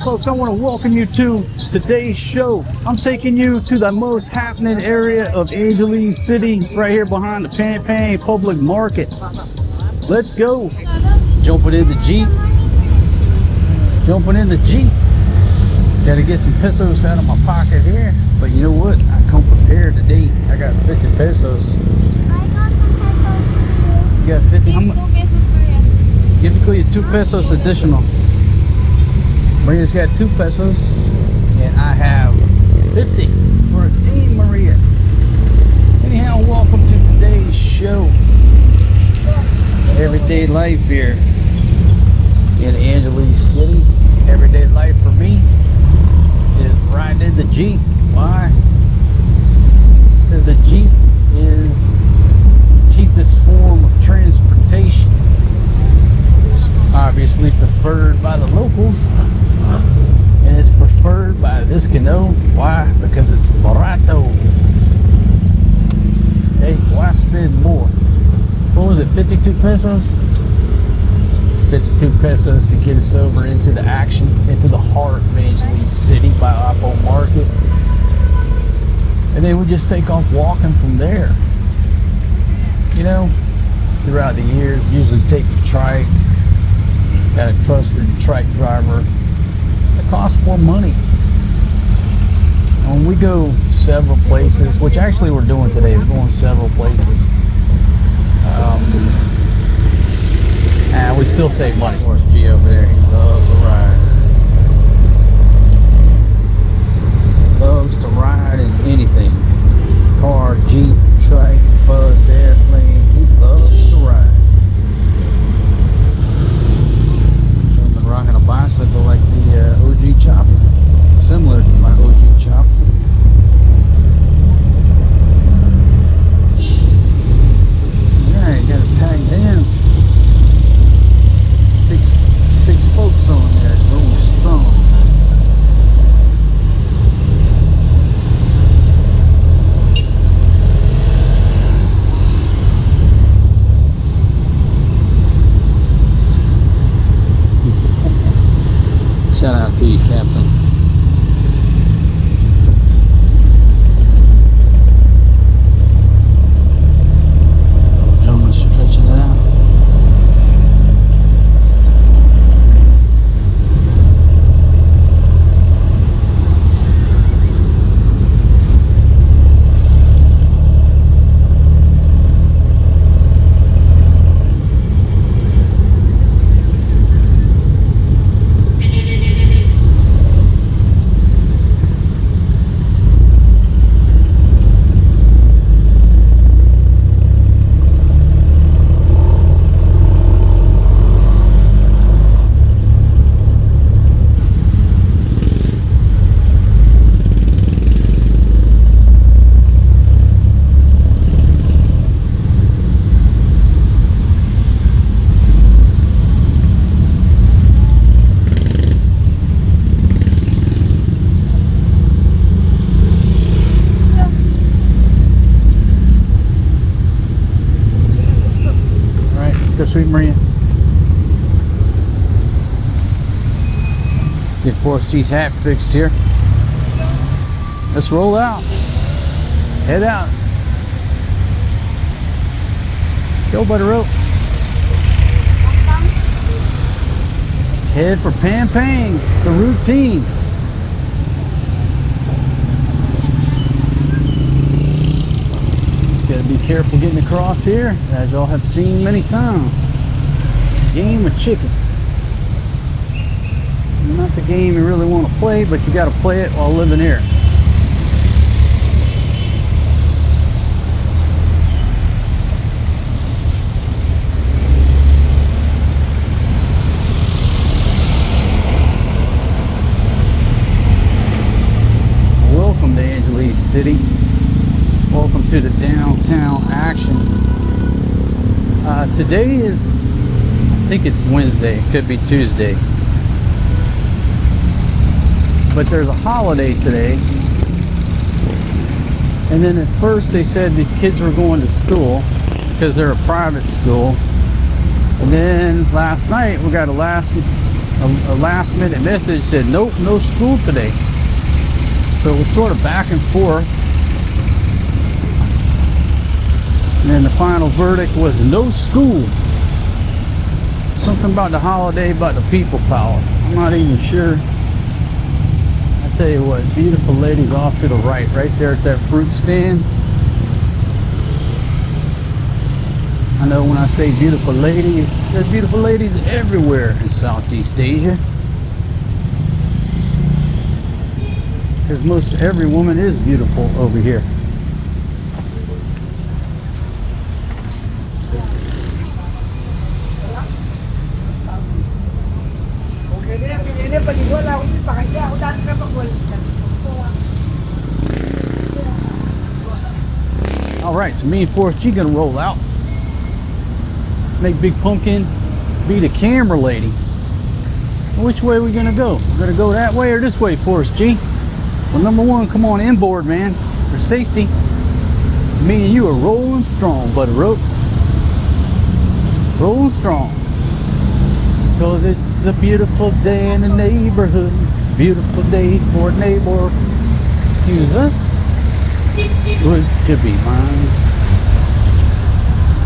Folks, I want to welcome you to today's show. I'm taking you to the most happening area of Angeles City, right here behind the Pampang Public Market. Let's go. Jumping in the Jeep. Gotta get some pesos out of my pocket here. But you know what? I come prepared today. I got 50 pesos. I got some pesos. You got 50? How much? 2 pesos for you. Give you 2 pesos additional. Maria's got 2 pesos. And I have 50 for a team, Maria. Anyhow, welcome to today's show. Everyday life here in Angeles City. Everyday life for me is riding in the Jeep. Why? Because the Jeep is the cheapest form of transportation. It's obviously preferred by the locals, and it's preferred by this canoe. Why? Because it's barato. Hey, why spend more? What was it, 52 pesos? 52 pesos to get us over into the action, into the heart of Angeles City by Apo Market. And then we just take off walking from there. You know, throughout the years, usually take a Trike. Got a trusted Trike driver. It costs more money. And when we go several places, which actually we're doing today, we're going several places. And we still save money. Of course, G over there, he loves to ride. Loves to ride in anything. Car, Jeep, Trike, bus, airplane. He loves to ride. So I've been rocking a bicycle like the OG chopper. Similar to my OG chopper. Yeah, you got it packed down. Six folks on there, rolling strong. Shout out to you, Captain. Gentlemen stretching it out. Sweet Maria. Get Force G's hat fixed here. Let's roll out. Head out. Go, buddy, rope. Head for Pampang. It's a routine. Gotta be careful getting across here, as y'all have seen many times. Game or chicken. Not the game you really want to play, but you gotta play it while living here. Welcome to Angeles City. Welcome to the downtown action. Today is, I think it's Wednesday, could be Tuesday. But there's a holiday today. And then at first they said the kids were going to school because they're a private school. And then last night we got a last a last minute message said, nope, no school today. So it was sort of back and forth. And then the final verdict was no school. Something about the holiday, about the people power. I'm not even sure. I tell you what, beautiful ladies off to the right there at that fruit stand. I know when I say beautiful ladies, there's beautiful ladies everywhere in Southeast Asia. Because most every woman is beautiful over here. Alright, so me and Forrest G gonna roll out. Make Big Pumpkin be the camera lady. Which way are we gonna go? We're gonna go that way or this way, Forrest G? Well, number one, come on inboard, man, for safety. Me and you are rolling strong, buddy rope. Rolling strong. Cause it's a beautiful day in the neighborhood. Beautiful day for a neighbor. Excuse us. Would you be mine?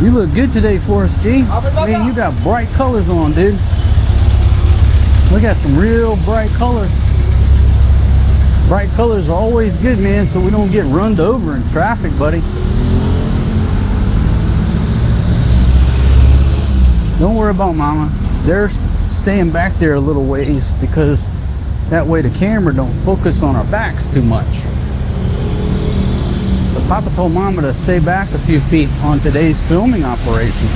You look good today, Forrest G. Man, you got bright colors on, dude. We got some real bright colors. Bright colors are always good, man, so we don't get run over in traffic, buddy. Don't worry about mama. They're staying back there a little ways because that way the camera don't focus on our backs too much. So Papa told Mama to stay back a few feet on today's filming operation.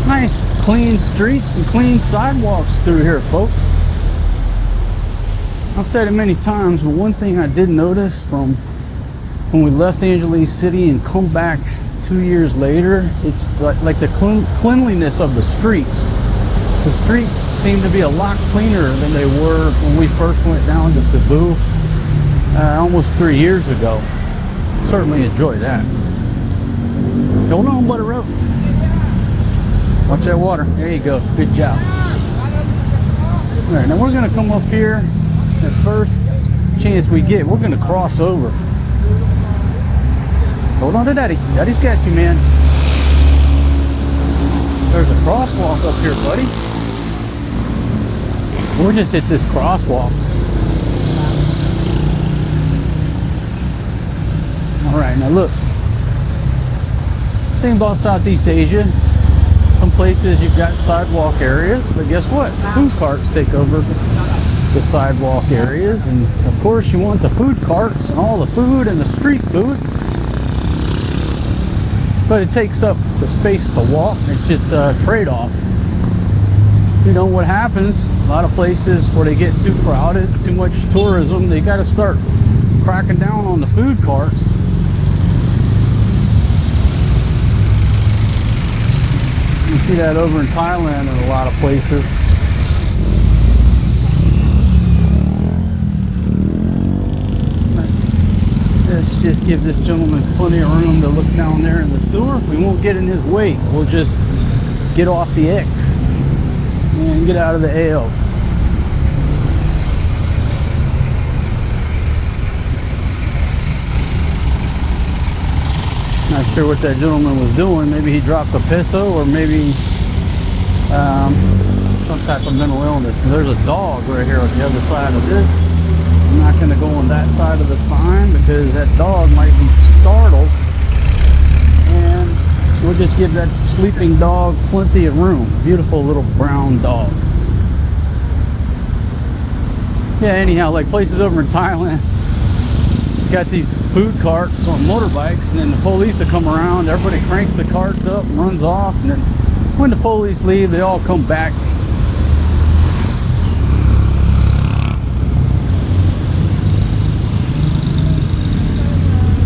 Nice clean streets and clean sidewalks through here, folks. I've said it many times, but one thing I did notice from when we left Angeles City and come back 2 years later, it's like the cleanliness of the streets. The streets seem to be a lot cleaner than they were when we first went down to Cebu. Almost 3 years ago. Certainly enjoy that. Hold on, butter rope. Watch that water. There you go. Good job. All right, now we're going to come up here. The first chance we get, we're going to cross over. Hold on to Daddy. Daddy's got you, man. There's a crosswalk up here, buddy. We'll just hit this crosswalk. All right, now look. Thing about Southeast Asia, some places you've got sidewalk areas, but guess what? Food carts take over the sidewalk areas, and of course you want the food carts and all the food and the street food, but it takes up the space to walk. It's just a trade-off. You know what happens? A lot of places where they get too crowded, too much tourism, they got to start cracking down on the food carts. You see that over in Thailand and a lot of places. Let's just give this gentleman plenty of room to look down there in the sewer. We won't get in his way. We'll just get off the X and get out of the L. Not sure what that gentleman was doing. Maybe he dropped a peso, or maybe some type of mental illness. And there's a dog right here on the other side of this. I'm not going to go on that side of the sign because that dog might be startled. And we'll just give that sleeping dog plenty of room. Beautiful little brown dog. Yeah, anyhow, like places over in Thailand, got these food carts on motorbikes, and then the police will come around, everybody cranks the carts up and runs off, and then when the police leave, they all come back.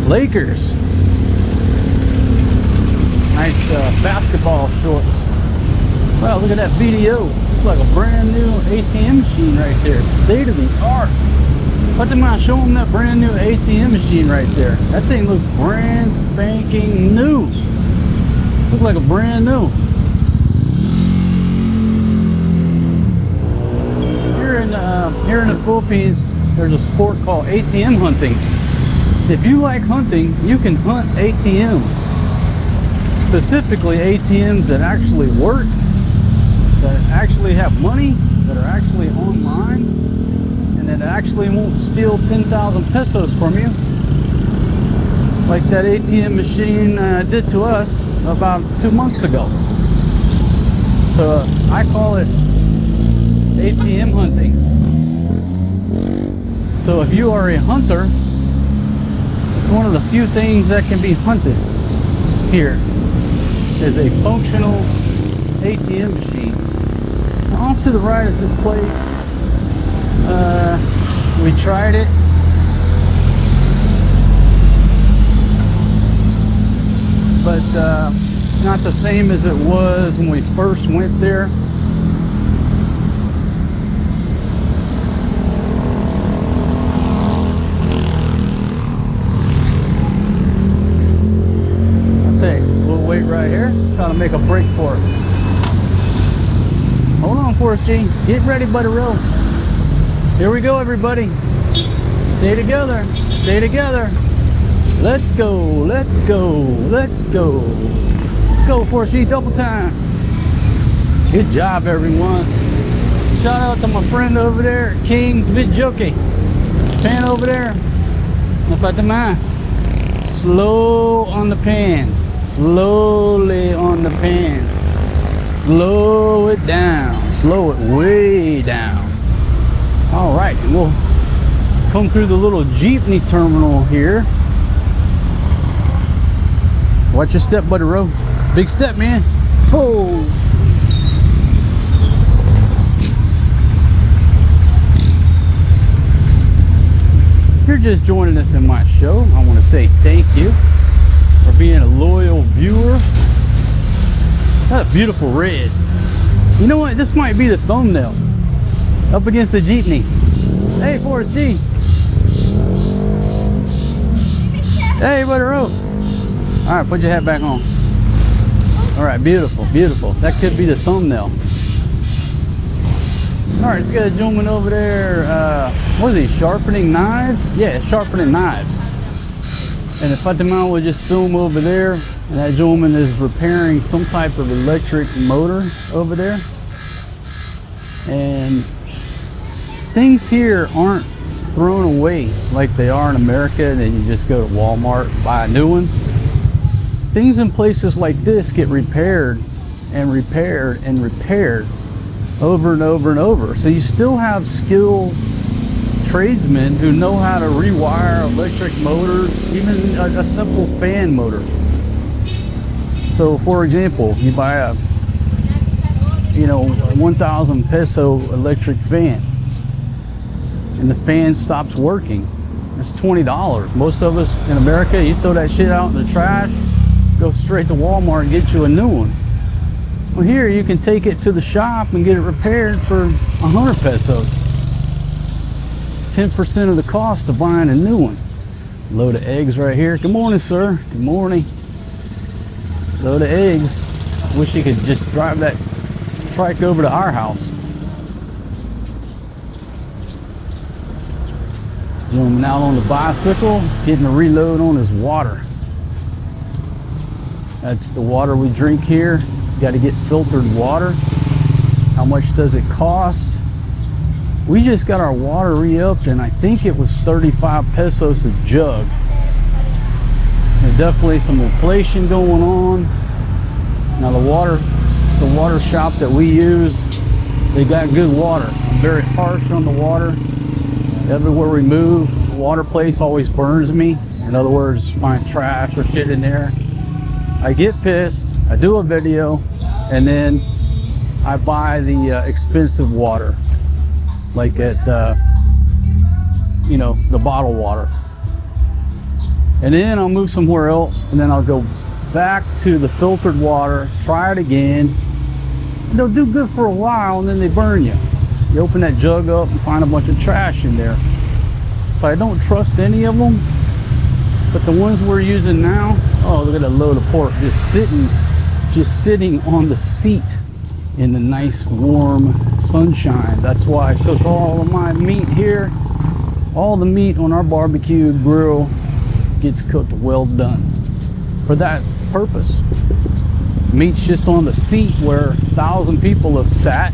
Lakers. Nice basketball shorts. Wow, look at that video. It's like a brand new ATM machine right there. State of the art. What am I show them that brand new ATM machine right there? That thing looks brand spanking new. Looks like a brand new. Philippines, there's a sport called ATM hunting. If you like hunting, you can hunt ATMs. Specifically ATMs that actually work, that actually have money, that are actually online, and that actually won't steal 10,000 pesos from you. Like that ATM machine did to us about 2 months ago. So I call it ATM hunting. So if you are a hunter, it's one of the few things that can be hunted here is a functional ATM machine. Now, off to the right is this place. We tried it. But it's not the same as it was when we first went there. I say, we'll wait right here. Trying to make a break for it. Hold on, Forrest G. Get ready, Buddy Row. Here we go, everybody. Stay together. Stay together. Let's go, let's go, let's go. Let's go, Forrest G, double time. Good job, everyone. Shout out to my friend over there, King's Vidjoki. Pan over there. Fatima. Slow on the pans. Slowly on the pans. Slow it down. Slow it way down. All right, we'll come through the little jeepney terminal here. Watch your step, Buddy Row. Big step, man. Oh. If you're just joining us in my show, I want to say thank you for being a loyal viewer. That's a beautiful red. You know what? This might be the thumbnail. Up against the jeepney. Hey, Forrest G. Hey, Buddy Row. All right, put your hat back on. All right, beautiful, beautiful. That could be the thumbnail. All right, let's get a gentleman over there. What is he, sharpening knives? Yeah, sharpening knives. And if Fatima would just zoom over there, and that gentleman is repairing some type of electric motor over there. And things here aren't thrown away like they are in America, and then you just go to Walmart and buy a new one. Things in places like this get repaired and repaired and repaired over and over and over. So you still have skilled tradesmen who know how to rewire electric motors, even a simple fan motor. So for example, you buy a 1,000 peso electric fan and the fan stops working. It's $20. Most of us in America, you throw that shit out in the trash, go straight to Walmart and get you a new one. Well, here you can take it to the shop and get it repaired for 100 pesos. 10% of the cost of buying a new one. Load of eggs right here. Good morning, sir. Good morning. Load of eggs. Wish you could just drive that trike over to our house. Gentleman out on the bicycle, getting a reload on his water. That's the water we drink here. You got to get filtered water. How much does it cost? We just got our water re-upped, and I think it was 35 pesos a jug. There's definitely some inflation going on. Now the water shop that we use, they got good water. I'm very harsh on the water. Everywhere we move, the water place always burns me. In other words, find trash or shit in there. I get pissed, I do a video, and then I buy the expensive water, like at the bottled water. And then I'll move somewhere else, and then I'll go back to the filtered water, try it again. And they'll do good for a while, and then they burn you. You open that jug up and find a bunch of trash in there. So I don't trust any of them. But the ones we're using now, oh, look at that load of pork just sitting on the seat in the nice warm sunshine. That's why I cook all of my meat here. All the meat on our barbecue grill gets cooked well done for that purpose. Meat's just on the seat where 1,000 people have sat.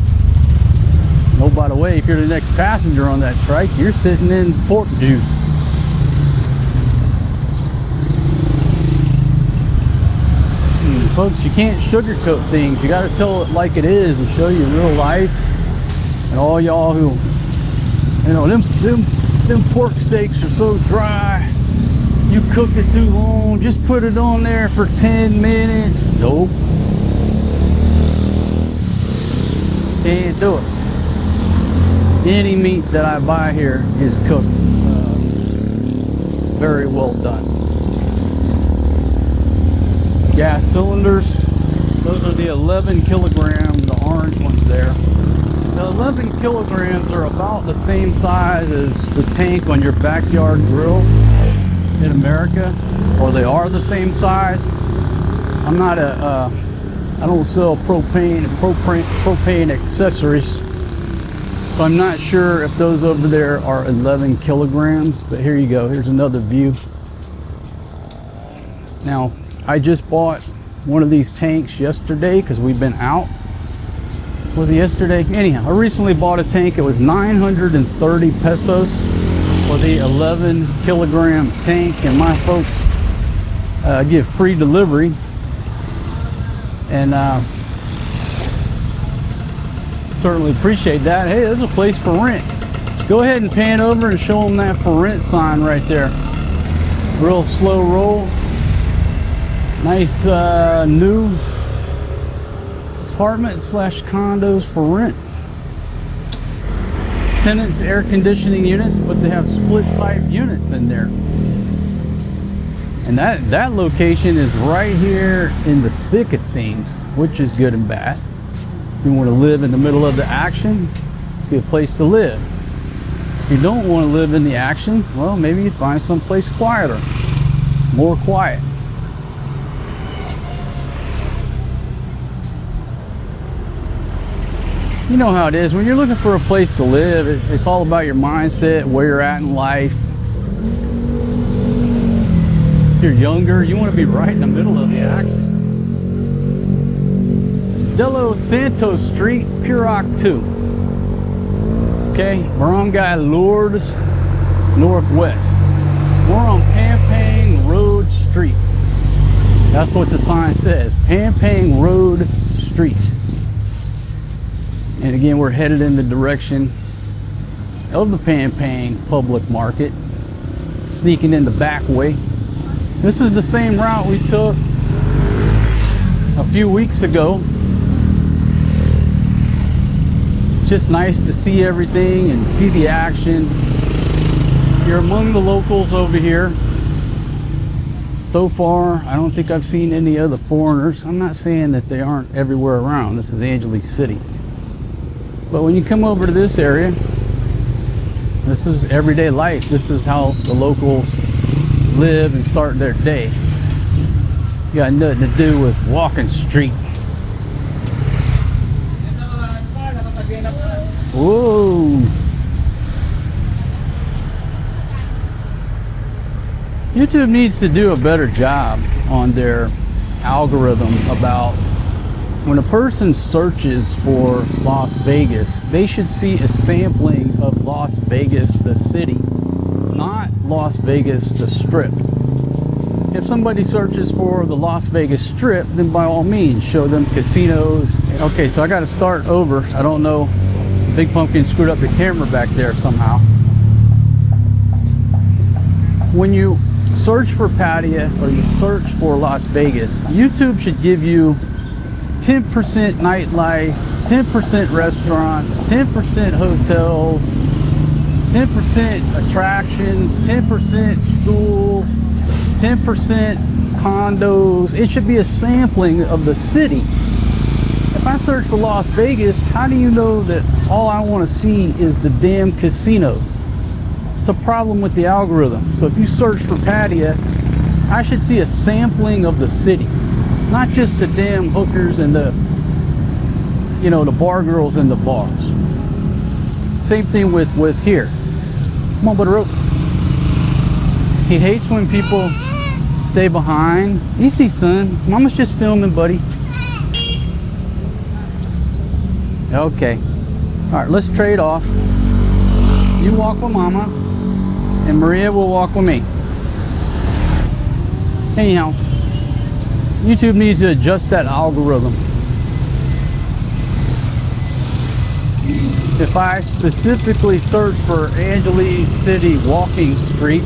Oh, by the way, if you're the next passenger on that trike, you're sitting in pork juice. Folks, you can't sugarcoat things. You got to tell it like it is and show you real life. And all y'all who, you know, them pork steaks are so dry. You cooked it too long. Just put it on there for 10 minutes. Nope. Can't do it. Any meat that I buy here is cooked very well done. Gas cylinders, those are the 11 kilogram, the orange ones there. The 11 kilograms are about the same size as the tank on your backyard grill in America, or they are the same size. I'm not I don't sell propane accessories, so I'm not sure if those over there are 11 kilograms, but here you go. Here's another view. Now, I just bought one of these tanks yesterday because we've been out. Was it yesterday? Anyhow, I recently bought a tank. It was 930 pesos for the 11 kilogram tank, and my folks give free delivery. And certainly appreciate that. Hey, there's a place for rent. Let's go ahead and pan over and show them that for rent sign right there. Real slow roll. Nice new apartment slash condos for rent. Tenants air conditioning units, but they have split type units in there. And that location is right here in the thick of things, which is good and bad. If you want to live in the middle of the action, it's a good place to live. If you don't want to live in the action, well, maybe you find someplace quieter, more quiet. You know how it is. When you're looking for a place to live, it's all about your mindset, where you're at in life. If you're younger, you want to be right in the middle of the action. De Los Santos Street, Purock 2. Okay, Barangay Lourdes, Northwest. We're on Pampang Road Street. That's what the sign says, Pampang Road Street. And again, we're headed in the direction of the Pampang Public Market, sneaking in the back way. This is the same route we took a few weeks ago. Just nice to see everything and see the action. You're among the locals over here. So far, I don't think I've seen any other foreigners. I'm not saying that they aren't everywhere around. This is Angelique City. But when you come over to this area, this is everyday life. This is how the locals live and start their day. You got nothing to do with walking street. Whoa. YouTube needs to do a better job on their algorithm about when a person searches for Las Vegas, they should see a sampling of Las Vegas, the city, not Las Vegas, the strip. If somebody searches for the Las Vegas Strip, then by all means, show them casinos. Okay, so I got to start over. I don't know. Big Pumpkin screwed up the camera back there somehow. When you search for Pattaya or you search for Las Vegas, YouTube should give you 10% nightlife, 10% restaurants, 10% hotels, 10% attractions, 10% schools, 10% condos. It should be a sampling of the city. If I search for Las Vegas, how do you know that all I want to see is the damn casinos? It's a problem with the algorithm. So if you search for Pattaya, I should see a sampling of the city, not just the damn hookers and the you know, the bar girls in the bars. Same thing with here. Come on, Butter Rope. He hates when people stay behind. Easy, son. Mama's just filming, buddy. Okay. All right, let's trade off. You walk with Mama, and Maria will walk with me. Anyhow, YouTube needs to adjust that algorithm. If I specifically search for Angeles City Walking Street,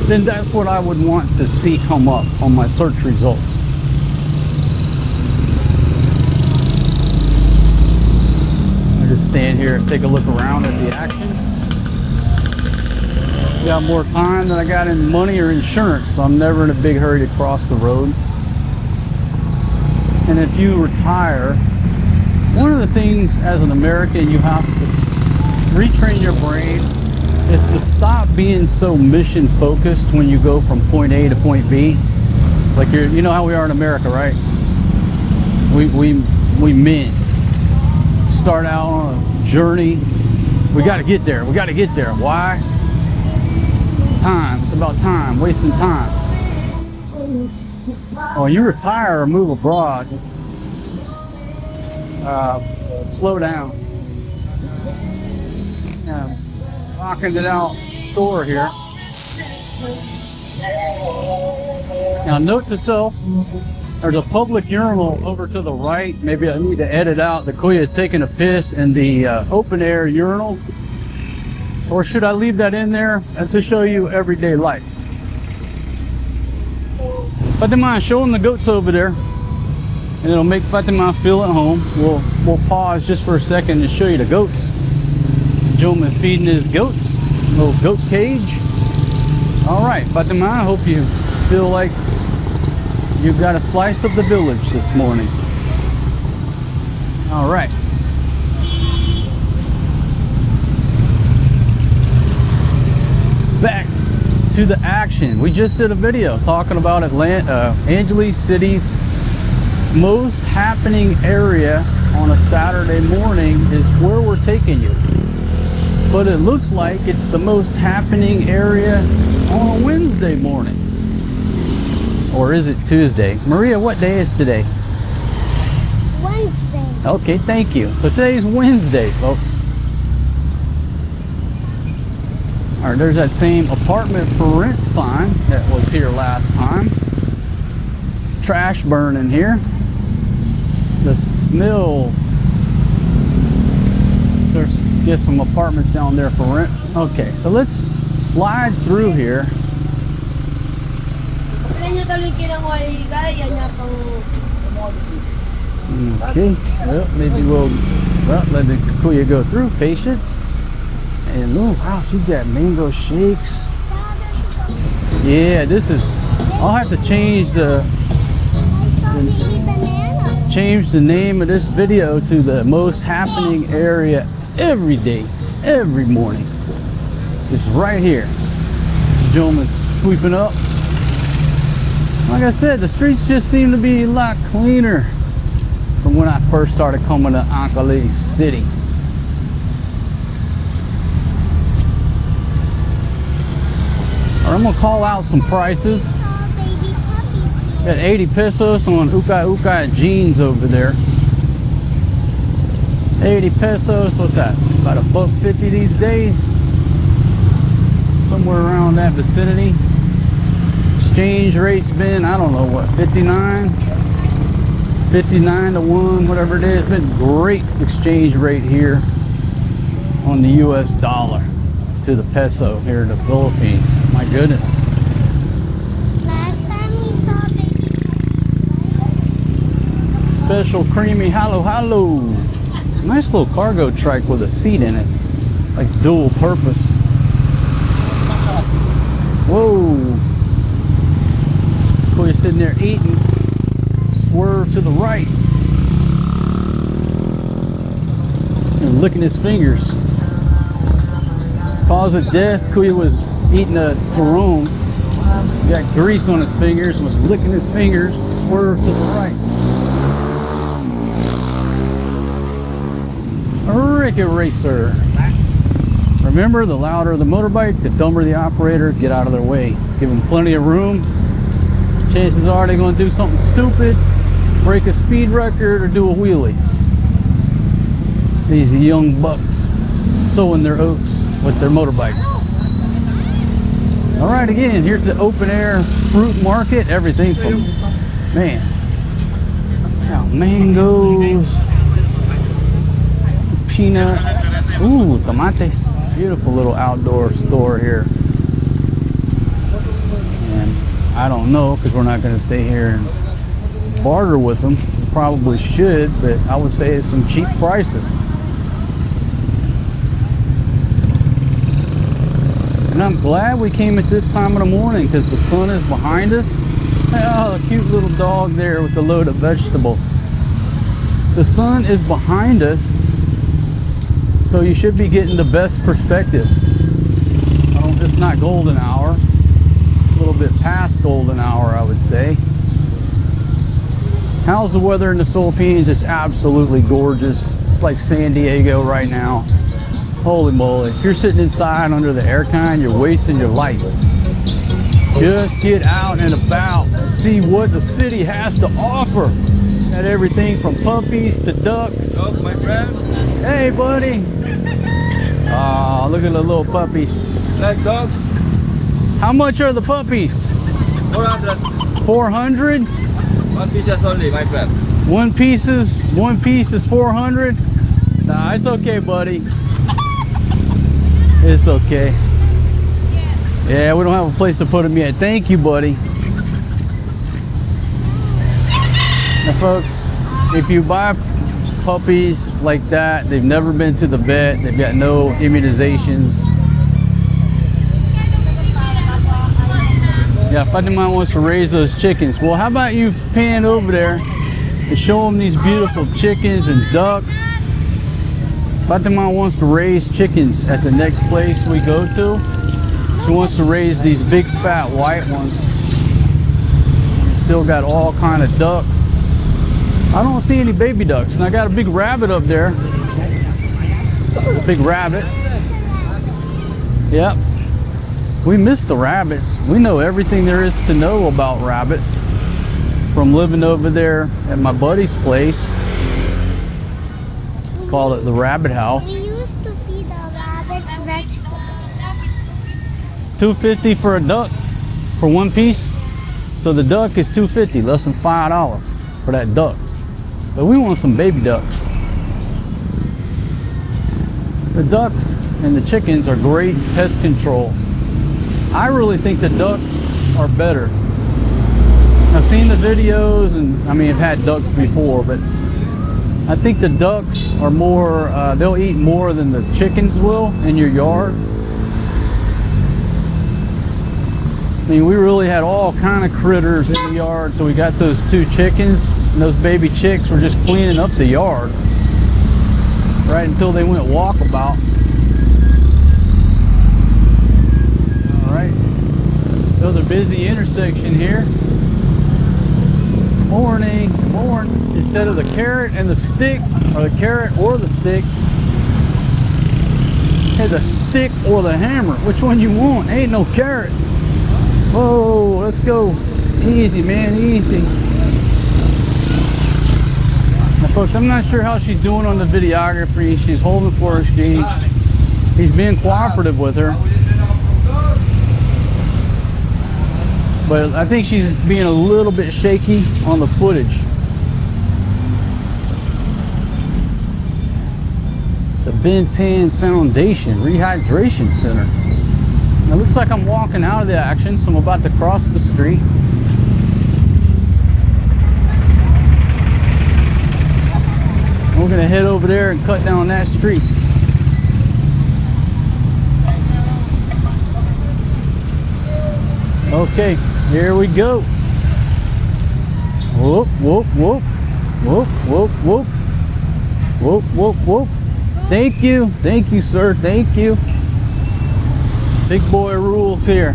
then that's what I would want to see come up on my search results. I just stand here and take a look around at the action. Got more time than I got in money or insurance, so I'm never in a big hurry to cross the road. And if you retire, one of the things as an American you have to retrain your brain is to stop being so mission focused when you go from point A to point B. Like you know how we are in America, right? We men start out on a journey. We got to get there. We got to get there. Why? Time. It's about time. Wasting time. Oh, you retire or move abroad. Slow down. Rocking it out store here. Now note to self, there's a public urinal over to the right. Maybe I need to edit out the Kuya taking a piss in the open air urinal. Or should I leave that in there and to show you everyday life? Fatima, show them the goats over there. And it'll make Fatima feel at home. We'll pause just for a second to show you the goats. Gentleman feeding his goats. Little goat cage. Alright, Fatima, I hope you feel like you've got a slice of the village this morning. Alright. Back to the action. We just did a video talking about Angeles City's most happening area on a Saturday morning is where we're taking you. But it looks like it's the most happening area on a Wednesday morning. Or is it Tuesday? Maria, what day is today? Wednesday. Okay, thank you. So today's Wednesday, folks. All right, there's that same apartment for rent sign that was here last time. Trash burning here. The smells. There's some apartments down there for rent. Okay, so let's slide through here. Okay, well, maybe we'll let the Kuya go through. Patience. And oh wow, she's got mango shakes. Yeah, this is. I'll have to change the name of this video to the most happening area every day, every morning. It's right here. The gentleman's sweeping up. Like I said, the streets just seem to be a lot cleaner from when I first started coming to Angeles City. All right, I'm gonna call out some prices. Got 80 pesos on Uka jeans over there. 80 pesos, what's that? About $1.50 these days. Somewhere around that vicinity. Exchange rate's been, I don't know what, 59 to 1, whatever it is. It's been great exchange rate here on the US dollar to the peso here in the Philippines. My goodness. Last time we saw baby puppies, right? Special creamy halo. Nice little cargo trike with a seat in it. Like dual purpose. Whoa. Cool, you're sitting there eating. Swerve to the right. And licking his fingers. Cause of death, Kuya was eating a turon. Got grease on his fingers, was licking his fingers, swerved to the right. Cricket Racer. Remember, the louder the motorbike, the dumber the operator. Get out of their way. Give them plenty of room. Chances are they're going to do something stupid, break a speed record, or do a wheelie. These young bucks sowing their oats with their motorbikes. All right, again, here's the open air fruit market. Everything from, man, mangoes, peanuts, ooh, tomates. Beautiful little outdoor store here. And I don't know, because we're not going to stay here and barter with them. We probably should, but I would say it's some cheap prices. And I'm glad we came at this time of the morning because the sun is behind us. Oh, a cute little dog there with a load of vegetables. The sun is behind us, so you should be getting the best perspective. It's not golden hour. A little bit past golden hour, I would say. How's the weather in the Philippines? It's absolutely gorgeous. It's like San Diego right now. Holy moly. If you're sitting inside under the aircon, you're wasting your life. Just get out and about and see what the city has to offer. Got everything from puppies to ducks. Dog, my friend. Hey, buddy. Oh, look at the little puppies. Like dog. How much are the puppies? 400. 400? One piece only, my friend. One piece is 400? Nah, it's okay, buddy. It's okay. Yeah, we don't have a place to put them yet. Thank you, buddy. Now, folks, if you buy puppies like that, they've never been to the vet, they've got no immunizations. Yeah, Fatima wants to raise those chickens. Well, how about you pan over there and show them these beautiful chickens and ducks? Fatima wants to raise chickens at the next place we go to. She wants to raise these big fat white ones. Still got all kind of ducks. I don't see any baby ducks, and I got a big rabbit up there. A big rabbit. Yep. We missed the rabbits. We know everything there is to know about rabbits from living over there at my buddy's place. Call it the Rabbit House. We used to feed the rabbits vegetables. $2.50 for a duck for one piece. So the duck is $2.50, less than $5 for that duck. But we want some baby ducks. The ducks and the chickens are great pest control. I really think the ducks are better. I've seen the videos, and I mean, I've had ducks before, but I think the ducks are more, they'll eat more than the chickens will in your yard. I mean, we really had all kind of critters in the yard till we got those 2 chickens, and those baby chicks were just cleaning up the yard right until they went walkabout. All right, another busy intersection here. Morning, morning. Instead of the carrot and the stick, or the carrot or the stick, hey, the stick or the hammer. Which one you want? Ain't no carrot. Whoa, let's go. Easy, man, easy. Now, folks, I'm not sure how she's doing on the videography. She's holding for us, Gene. He's being cooperative with her. But I think she's being a little bit shaky on the footage. The Bentan Foundation Rehydration Center. Now, it looks like I'm walking out of the action, so I'm about to cross the street. We're gonna head over there and cut down that street. Okay, here we go. Whoop, whoop, whoop. Whoop, whoop, whoop. Whoop, whoop, whoop. Thank you, sir, thank you. Big boy rules here.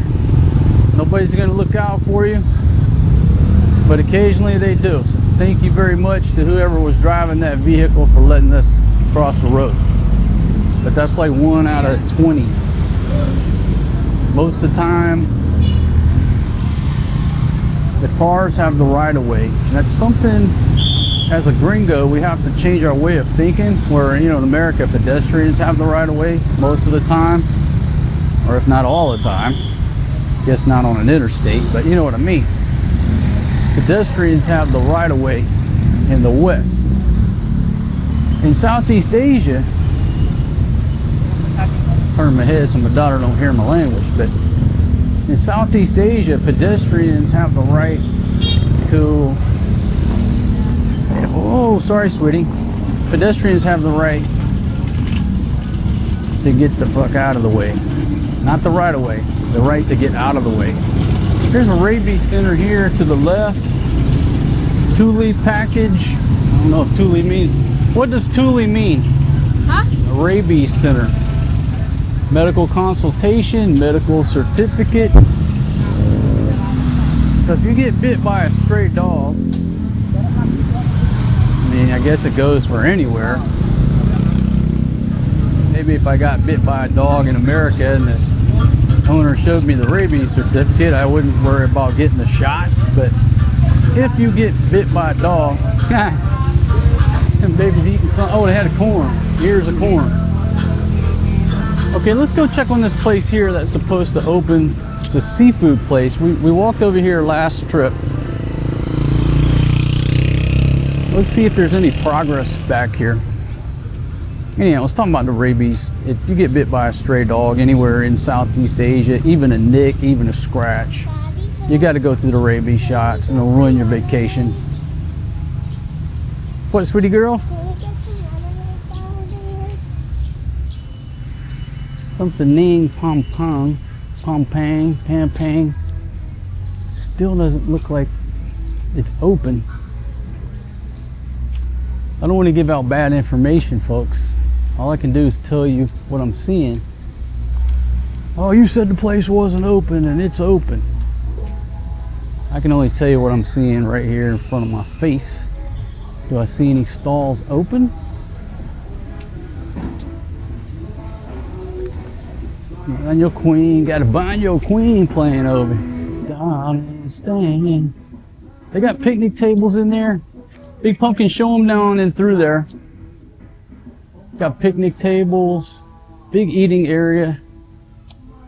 Nobody's gonna look out for you, but occasionally they do. So thank you very much to whoever was driving that vehicle for letting us cross the road. but that's like 1 out of 20. Most of the time, the cars have the right of way. And that's something, as a gringo, we have to change our way of thinking, where, you know, in America, pedestrians have the right of way most of the time, or if not all the time. Guess not on an interstate, but you know what I mean. Pedestrians have the right of way in the West. In Southeast Asia, turn my head so my daughter don't hear my language, but in Southeast Asia, pedestrians have the right to, oh, sorry, sweetie. Pedestrians have the right to get the fuck out of the way. Not the right of way, the right to get out of the way. There's a rabies center here to the left. Thule package. I don't know if Thule means. What does Thule mean? Huh? A rabies center. Medical consultation, medical certificate. So if you get bit by a stray dog, I mean, I guess it goes for anywhere. Maybe if I got bit by a dog in America and the owner showed me the rabies certificate, I wouldn't worry about getting the shots. But if you get bit by a dog, and baby's eating something. Oh, they had a corn. Ears of corn. Okay, let's go check on this place here that's supposed to open. It's a seafood place. We walked over here last trip. Let's see if there's any progress back here. Anyhow, I was talking about the rabies. If you get bit by a stray dog anywhere in Southeast Asia, even a nick, even a scratch, you got to go through the rabies shots and it'll ruin your vacation. What, sweetie girl? Can we get some lemonade down there? Something named Pampang. Still doesn't look like it's open. I don't want to give out bad information, folks. All I can do is tell you what I'm seeing. Oh, you said the place wasn't open, and it's open. I can only tell you what I'm seeing right here in front of my face. Do I see any stalls open? Bind your queen, gotta bind your queen playing over. Darling, stand. They got picnic tables in there. Big Pumpkin, show them down and through there. Got picnic tables, big eating area.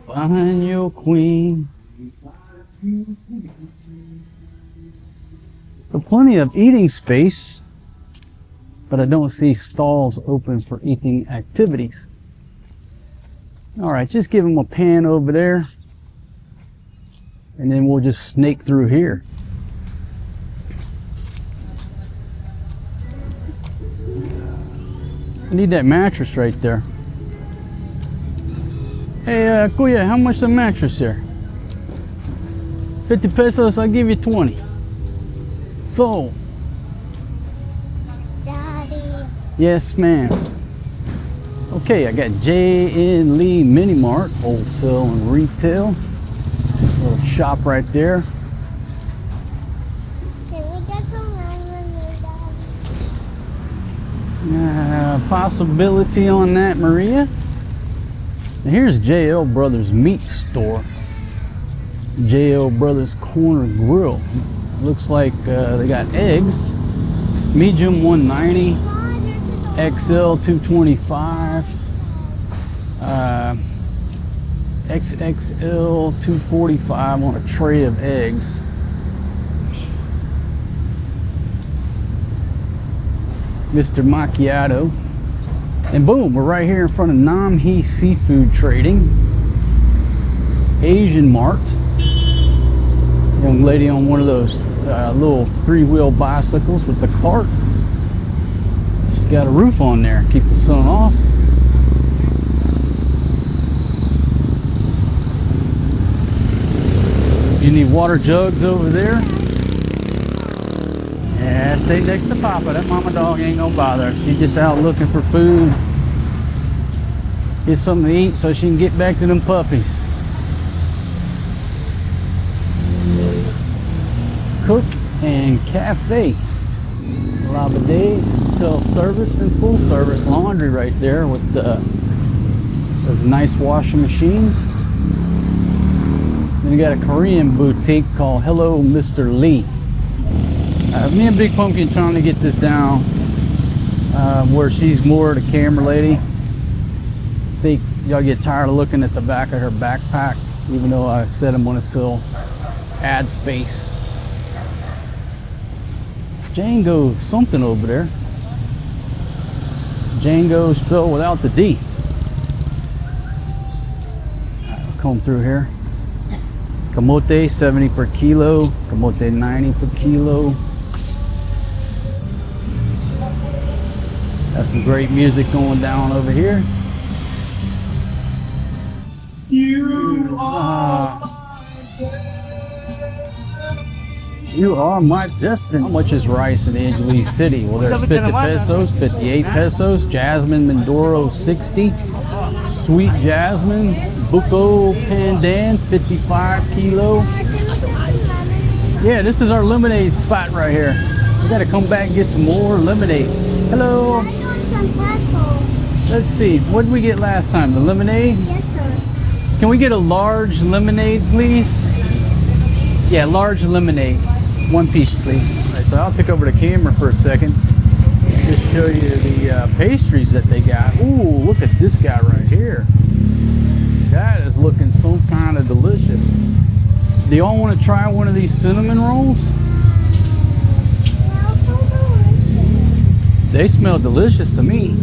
Bind your queen. So plenty of eating space, but I don't see stalls open for eating activities. All right, just give them a pan over there, and then we'll just snake through here. I need that mattress right there. Hey, Kuya, how much the mattress there? 50 pesos, I'll give you 20. So. Daddy. Yes, ma'am. Okay, I got J N Lee Mini Mart, wholesale and retail. Little shop right there. Can we get some lemonade, Daddy? Possibility on that, Maria. Now here's JL Brothers Meat Store. JL Brothers Corner Grill. Looks like they got eggs. Medium 190. XL 225, XXL 245 on a tray of eggs. Mr. Macchiato. And boom, we're right here in front of Namhi Seafood Trading. Asian Mart. Young lady on one of those little three-wheel bicycles with the cart. Got a roof on there, keep the sun off. You need water jugs over there. Yeah, stay next to Papa. That mama dog ain't gonna bother. She just out looking for food. Get something to eat so she can get back to them puppies. Cook and Cafe. Labade, self-service and full-service laundry right there with the Those nice washing machines. Then you got a Korean boutique called Hello Mr. Lee. Me and Big Pumpkin trying to get this down where she's more the camera lady. I think y'all get tired of looking at the back of her backpack, even though I said I'm gonna sell ad space. Django something over there. Django spelled without the D. I'll come through here. Kamote 70 per kilo, kamote 90 per kilo. Got some great music going down over here. You are my destiny. How much is rice in Angeles City? Well, there's 50 pesos, 58 pesos, jasmine Mindoro 60, sweet jasmine, buko pandan 55 kilo. Yeah, this is our lemonade spot right here. We gotta come back and get some more lemonade. Hello. I want some pesos. Let's see, what did we get last time? The lemonade? Yes, sir. Can we get a large lemonade, please? Yeah, large lemonade. One piece, please. All right, so I'll take over the camera for a second. Just show you the pastries that they got. Ooh, look at this guy right here. That is looking so kind of delicious. Do y'all want to try one of these cinnamon rolls? Smells so delicious. They smell delicious to me.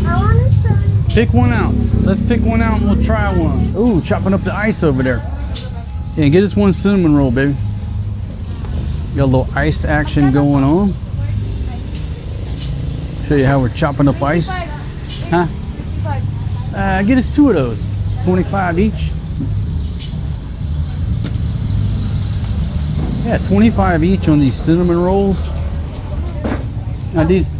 I want to try. Pick one out. Let's pick one out and we'll try one. Ooh, chopping up the ice over there. Yeah, get us one cinnamon roll, baby. Got a little ice action going on. Show you how we're chopping up ice. Huh? Get us two of those. 25 each. Yeah, 25 each on these cinnamon rolls. Now these.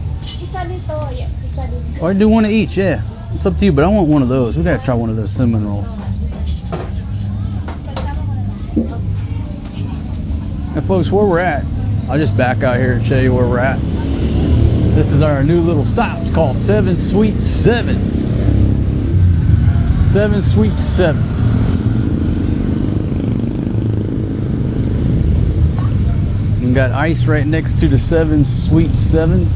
Or do one of each, yeah. It's up to you, but I want one of those. We gotta try one of those cinnamon rolls. Now folks, where we're at, I'll just back out here and show you where we're at. This is our new little stop. It's called 7 Sweet 7. 7 Sweet 7. We got ice right next to the 7 Sweet 7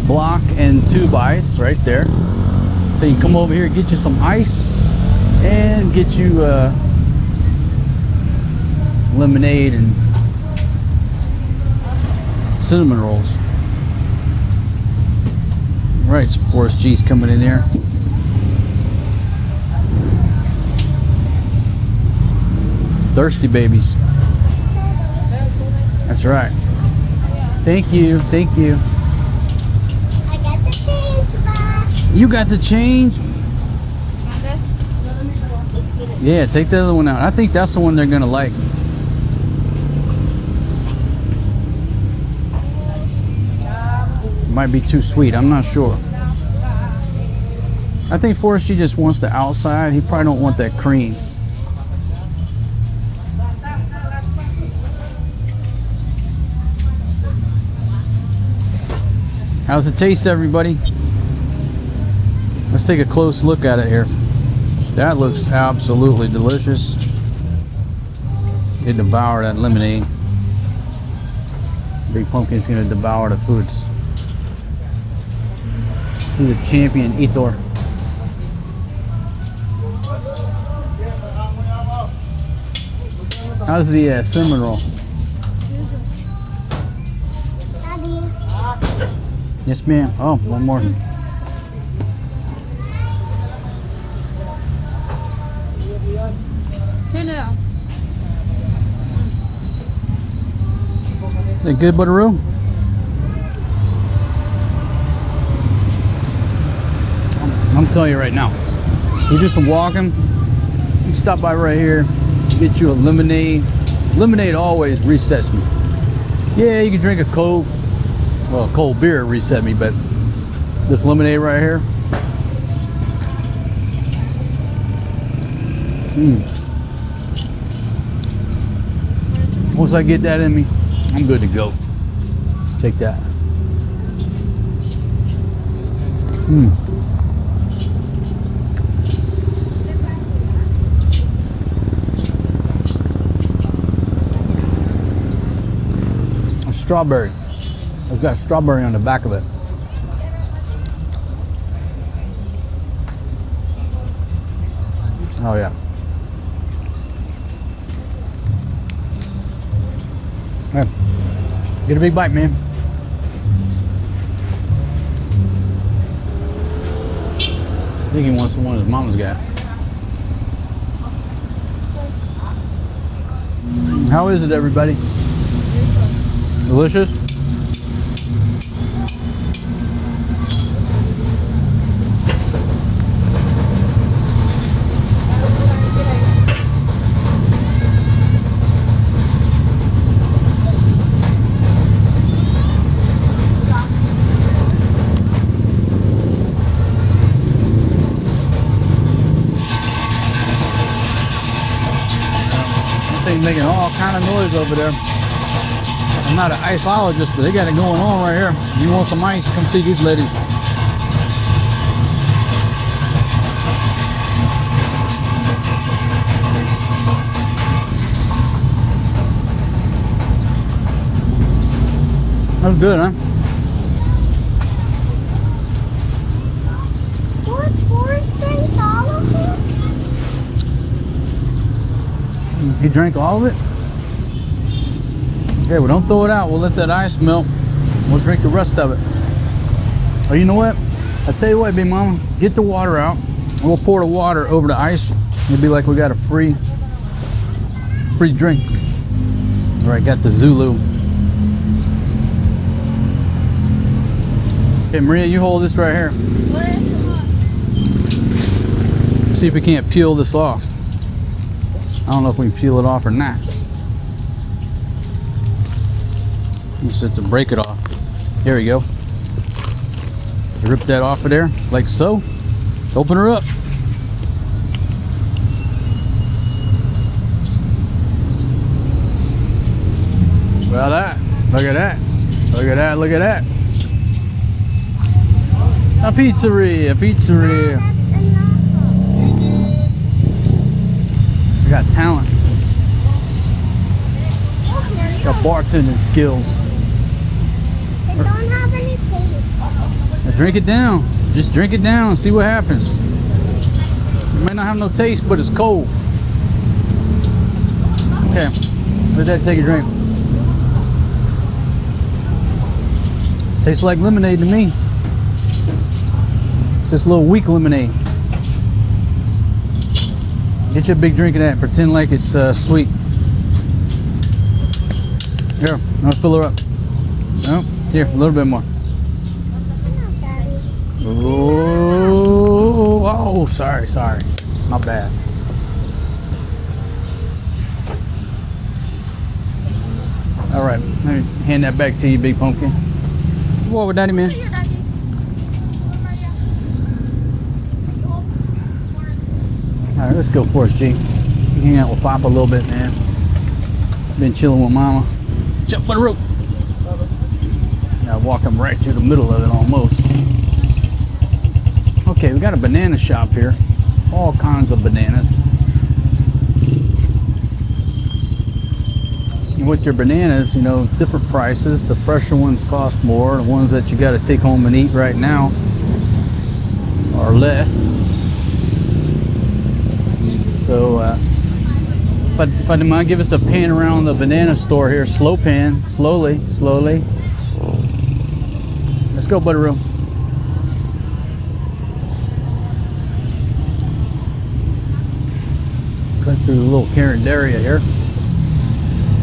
block and tube ice right there. So you can come over here, get you some ice and get you lemonade and cinnamon rolls. All right, some Forest G's coming in there. Thirsty babies. That's right. Thank you, thank you. I got the change back. You got the change? Yeah, take the other one out. I think that's the one they're gonna like. Might be too sweet, I'm not sure. I think Forrest G just wants the outside. He probably don't want that cream. How's it taste, everybody? Let's take a close look at it here. That looks absolutely delicious. It devoured that lemonade. Big Pumpkin's gonna devour the foods. To the champion Etor. How's the cinnamon roll? Daddy. Yes, ma'am. Oh, one more. Is it good, Butteroo? I'm telling you right now, you're just walking, you stop by right here, get you a lemonade. Lemonade always resets me. Yeah, you can drink a Coke. Well, a cold beer reset me, but this lemonade right here. Once I get that in me, I'm good to go. Take that. strawberry. It's got strawberry on the back of it. Oh yeah. Hey, get a big bite, man. I think he wants the one his mama's got. How is it, everybody? Delicious? Making all kind of noise over there. I'm not an iceologist, but they got it going on right here. You want some ice? Come see these ladies. That's good, huh? What, 4 straight, all of them? You drank all of it? Okay, well don't throw it out. We'll let that ice melt. We'll drink the rest of it. Oh, you know what? I tell you what, big mama, get the water out. We'll pour the water over the ice. It'll be like we got a free drink. All right, got the Zulu. Okay, Maria, you hold this right here. See if we can't peel this off. I don't know if we can peel it off or not. Just have to break it off. There we go. Rip that off of there, like so. Open her up. Well, that. Look at that. Look at that. Look at that. A pizzeria. A pizzeria. That's enough. I got talent. Got bartending skills. It don't have any taste. Now drink it down. Just drink it down and see what happens. It might not have no taste, but it's cold. Okay, let that take a drink. Tastes like lemonade to me. It's just a little weak lemonade. Get you a big drink of that. Pretend like it's sweet. Here, I'm gonna fill her up. Oh, here, a little bit more. That's enough, Daddy. Oh, sorry. My bad. All right, let me hand that back to you, big pumpkin. Come over, Daddy, man. Here, Daddy. All right, let's go for us, G. Hang out with Papa a little bit, man. Been chilling with Mama. Jump on the rope. Now walk him right through the middle of it almost. Okay, we got a banana shop here. All kinds of bananas. And with your bananas, you know, different prices. The fresher ones cost more. The ones that you got to take home and eat right now are less. So, if I don't mind, give us a pan around the banana store here. Slow pan, slowly. Let's go, Butteroo. Cut through the little Carinderia here.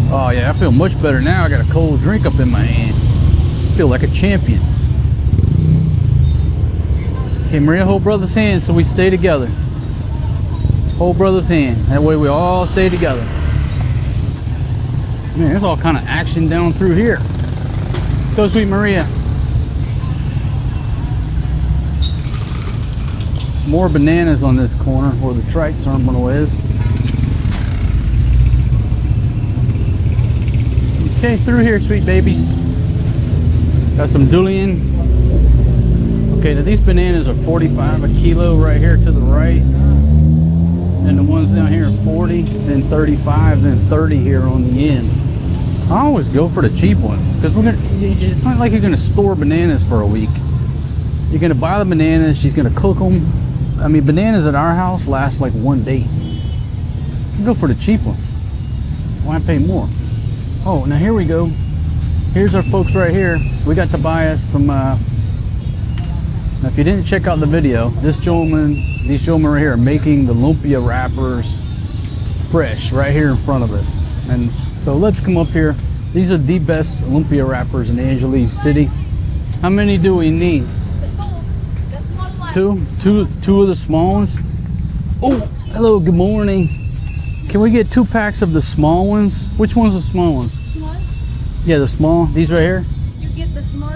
Oh yeah, I feel much better now. I got a cold drink up in my hand. I feel like a champion. Okay, Maria, hold brother's hand so we stay together. Hold brother's hand. That way we all stay together. Man, there's all kind of action down through here. Go, sweet Maria. More bananas on this corner where the Trike terminal is. Okay, through here, sweet babies. Got some durian. Okay, now these bananas are 45 a kilo right here to the right. And the ones down here are 40, then 35, then 30 here on the end. I always go for the cheap ones because it's not like you're gonna store bananas for a week. You're gonna buy the bananas, she's gonna cook them. I mean, bananas at our house last like one day. You go for the cheap ones. Why pay more? Oh, now here we go. Here's our folks right here. We got to buy us some, now if you didn't check out the video, these gentlemen right here are making the lumpia wrappers fresh right here in front of us. And so let's come up here. These are the best lumpia wrappers in Angeles City. How many do we need? Two of the small ones. Oh, hello, good morning. Can we get 2 packs of the small ones? Which one's the small one? Small? Yeah, the small. These right here? You get the small?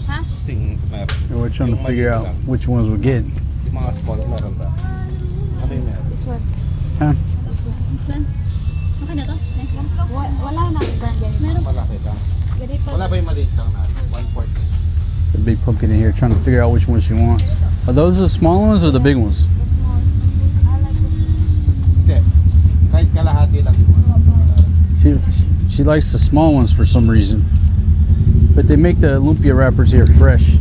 Huh? And we're trying to figure out which ones we're getting. This one. Huh? This one. Okay na to? Wala na. Meron. Ganito. Wala pa yung maliit lang na 1/4. The big pumpkin in here trying to figure out which one she wants. Are those the small ones or the big ones? Hindi. Kahit kalahati lang yung She likes the small ones for some reason. But they make the lumpia wrappers here fresh.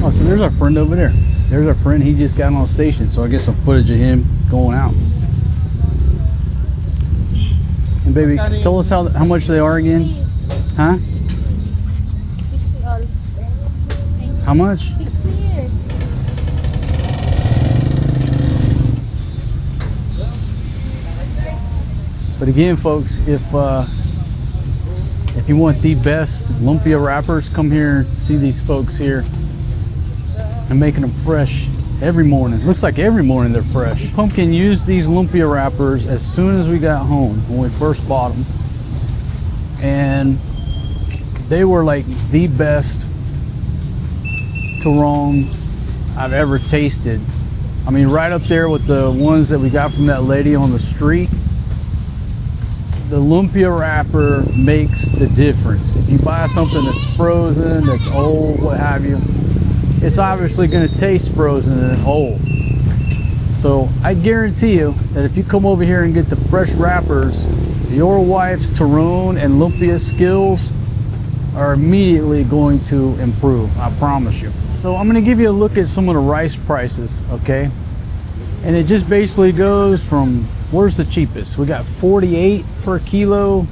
Oh, so there's our friend over there. There's our friend. He just got on station, so I get some footage of him going out. And baby, tell us how much they are again. Huh? 60 all. How much? 60. But again, folks, if you want the best lumpia wrappers, come here and see these folks here. I'm making them fresh every morning. Looks like every morning they're fresh. Pumpkin used these lumpia wrappers as soon as we got home when we first bought them. And they were like the best turong I've ever tasted. I mean, right up there with the ones that we got from that lady on the street. The lumpia wrapper makes the difference. If you buy something that's frozen, that's old, what have you, it's obviously going to taste frozen and old. So I guarantee you that if you come over here and get the fresh wrappers, your wife's turong and lumpia skills are immediately going to improve. I promise you. So I'm going to give you a look at some of the rice prices, okay? And it just basically goes from, where's the cheapest? We got 48 per kilo.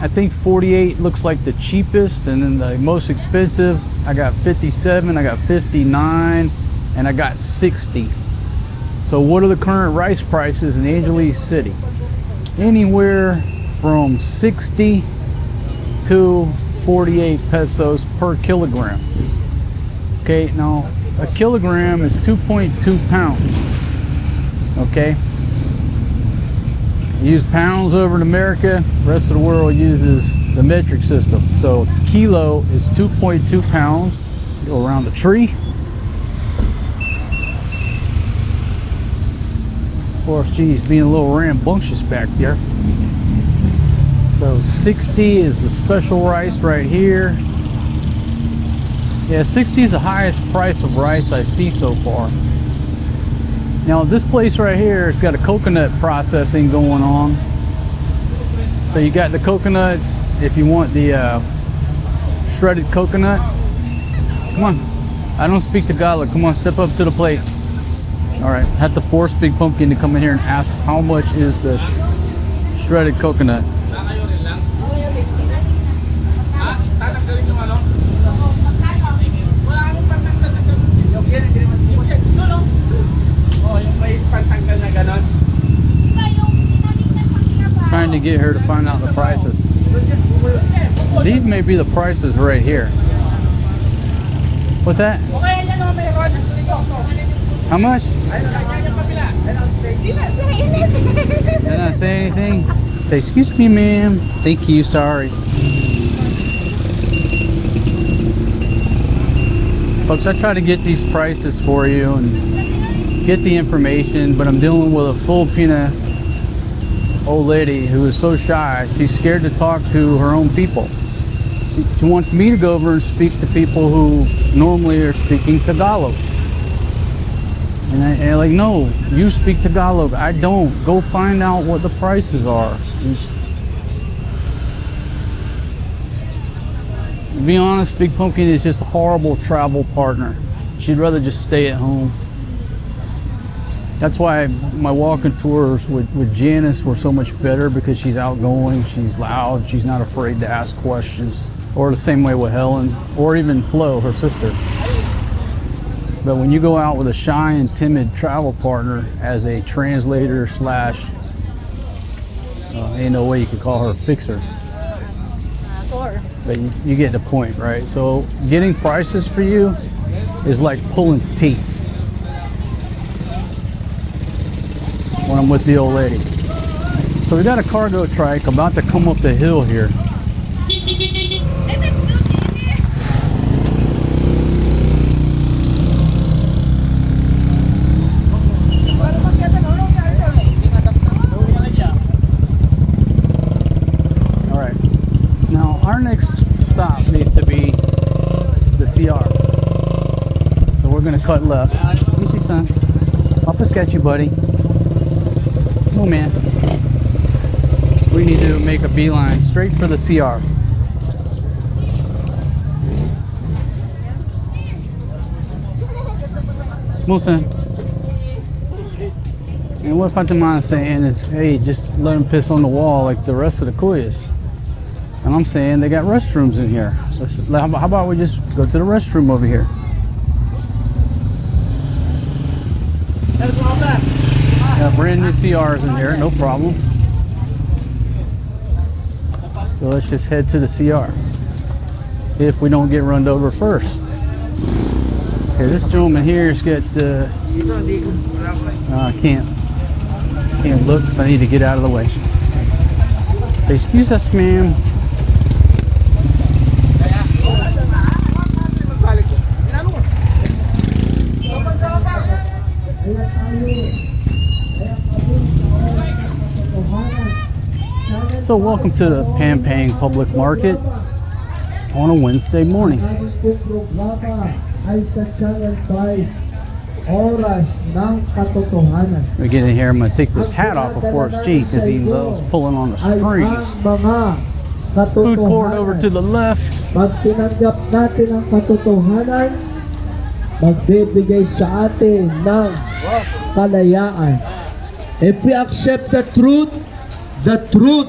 I think 48 looks like the cheapest, and then the most expensive, I got 57, I got 59, and I got 60. So what are the current rice prices in Angeles City? Anywhere from 60 to 48 pesos per kilogram. Okay, now a kilogram is 2.2 pounds. Okay, use pounds over in America, the rest of the world uses the metric system. So kilo is 2.2 pounds. Go around the tree. Of course, geez, being a little rambunctious back there. So 60 is the special rice right here. Yeah, 60 is the highest price of rice I see so far. Now this place right here, it's got a coconut processing going on. So you got the coconuts. If you want the shredded coconut, come on. I don't speak Tagalog. Come on, step up to the plate. All right, have to force Big Pumpkin to come in here and ask how much is the shredded coconut. Trying to get her to find out the prices. These may be the prices right here. What's that? How much? They're not saying anything? Say, excuse me, ma'am. Thank you, sorry. Folks, I try to get these prices for you and get the information, but I'm dealing with a Filipina old lady who is so shy. She's scared to talk to her own people. She wants me to go over and speak to people who normally are speaking Tagalog. And like, no, you speak Tagalog. I don't. Go find out what the prices are. To be honest, Big Pumpkin is just a horrible travel partner. She'd rather just stay at home. That's why my walking tours with Janice were so much better, because she's outgoing, she's loud, she's not afraid to ask questions. Or the same way with Helen, or even Flo, her sister. But when you go out with a shy and timid travel partner as a translator slash, ain't no way you could call her a fixer. But you get the point, right? So getting prices for you is like pulling teeth when I'm with the old lady. So we got a cargo trike about to come up the hill here. All right. Now our next stop needs to be the CR. So we're gonna cut left. Easy, son. Up a sketchy, buddy. Oh man, we need to make a beeline straight for the CR. Move, son. And what Fatima's saying is, hey, just let them piss on the wall like the rest of the Kuyas. And I'm saying they got restrooms in here. How about we just go to the restroom over here? Yeah, brand new CRs in here, no problem. So let's just head to the CR. If we don't get run over first. Okay, this gentleman here's got, I can't look because I need to get out of the way. So excuse us, ma'am. So welcome to the Pampang Public Market on a Wednesday morning. We get in here, I'm going to take this hat off of Forrest G because he loves pulling on the strings. Food court over to the left. Pag tinanggap natin ang katotohanan, magbibigay sa atin ng kalayaan. If we accept the truth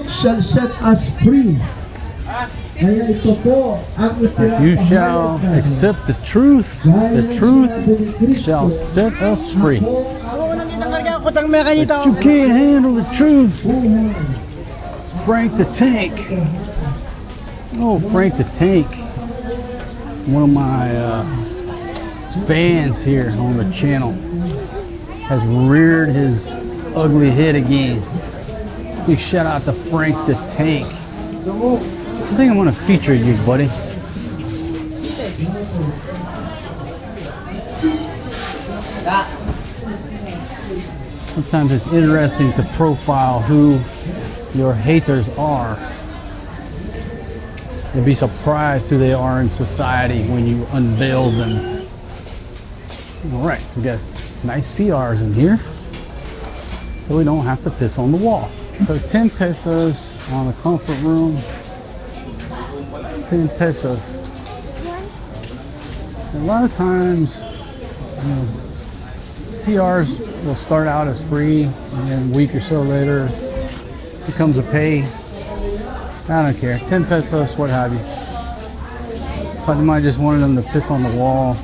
shall set us free. Kaya ito po ang If you shall accept the truth shall set us free. But you can't handle the truth. Frank the Tank. Oh, Frank the Tank. One of my fans here on the channel has reared his ugly head again. Big shout out to Frank the Tank. I think I'm gonna feature you, buddy. Sometimes it's interesting to profile who your haters are. You'll be surprised who they are in society when you unveil them. All right, so we got nice CRs in here, so we don't have to piss on the wall. So 10 pesos on the comfort room. 10 pesos. A lot of times, CRs will start out as free, and then a week or so later, it becomes a pay. I don't care. 10 pesos, what have you. Fatima just wanted them to piss on the wall.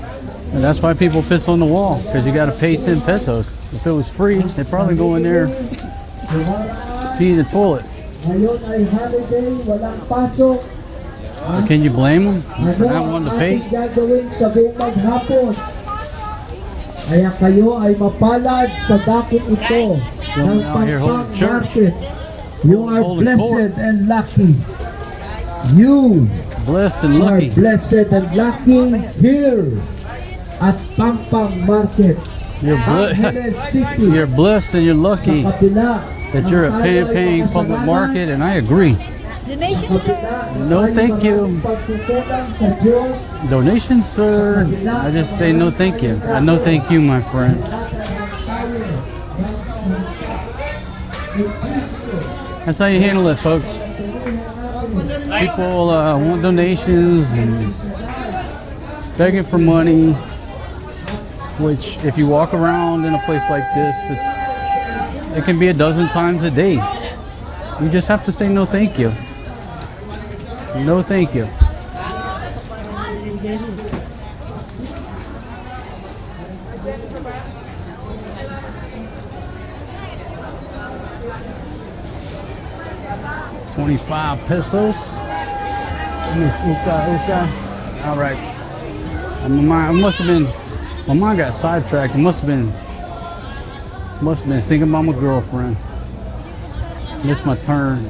And that's why people piss on the wall, because you got to pay 10 pesos. If it was free, they'd probably go in there, pee in the toilet. So can you blame them for not wanting to pay? Kaya kayo ay mapalad sa dakot ito ng Pampang Market. You are blessed and lucky. You Blessed and lucky. are blessed and lucky here at Pampang Market. You're blessed and you're lucky that you're at Pampang Public Market, and I agree. Donation, sir. No, thank you. Donations, sir. I just say no, thank you. No, thank you, my friend. That's how you handle it, folks. People want donations and begging for money, which if you walk around in a place like this, it can be a dozen times a day. You just have to say no thank you. No thank you. $25 pesos. All right. My mind got sidetracked. It must have been thinking about my girlfriend. Missed my turn.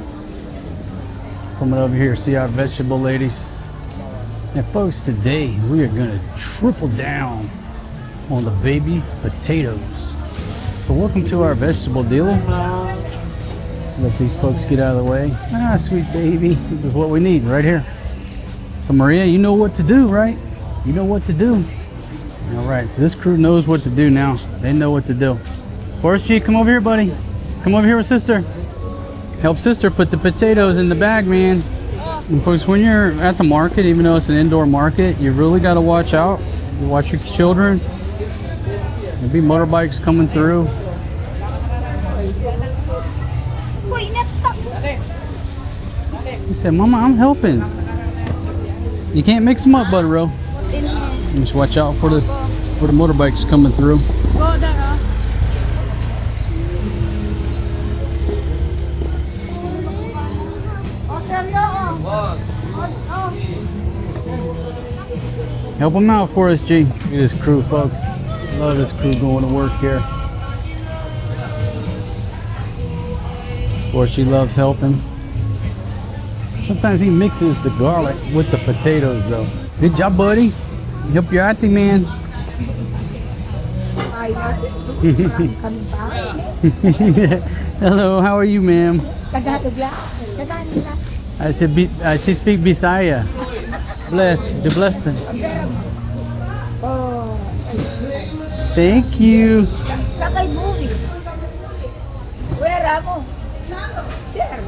Coming over here, see our vegetable ladies. And folks, today we are gonna triple down on the baby potatoes. So welcome to our vegetable dealer. Let these folks get out of the way. Ah, sweet baby. This is what we need right here. So Maria, you know what to do, right? You know what to do. All right, so this crew knows what to do now. They know what to do. Forrest G, come over here, buddy. Come over here with sister. Help sister put the potatoes in the bag, man. And folks, when you're at the market, even though it's an indoor market, you really got to watch out. You watch your children. There'll be motorbikes coming through. He said, Mama, I'm helping. You can't mix them up, Buttero. Just watch out for the motorbikes coming through. Help them out for us, G. Look at this crew, folks. Love this crew going to work here. Of course, she loves helping. Sometimes he mixes the garlic with the potatoes, though. Good job, buddy. Help your auntie, man. Hello, how are you, ma'am? I she speak Bisaya. Bless, the blessing. Thank you. Where are you? There.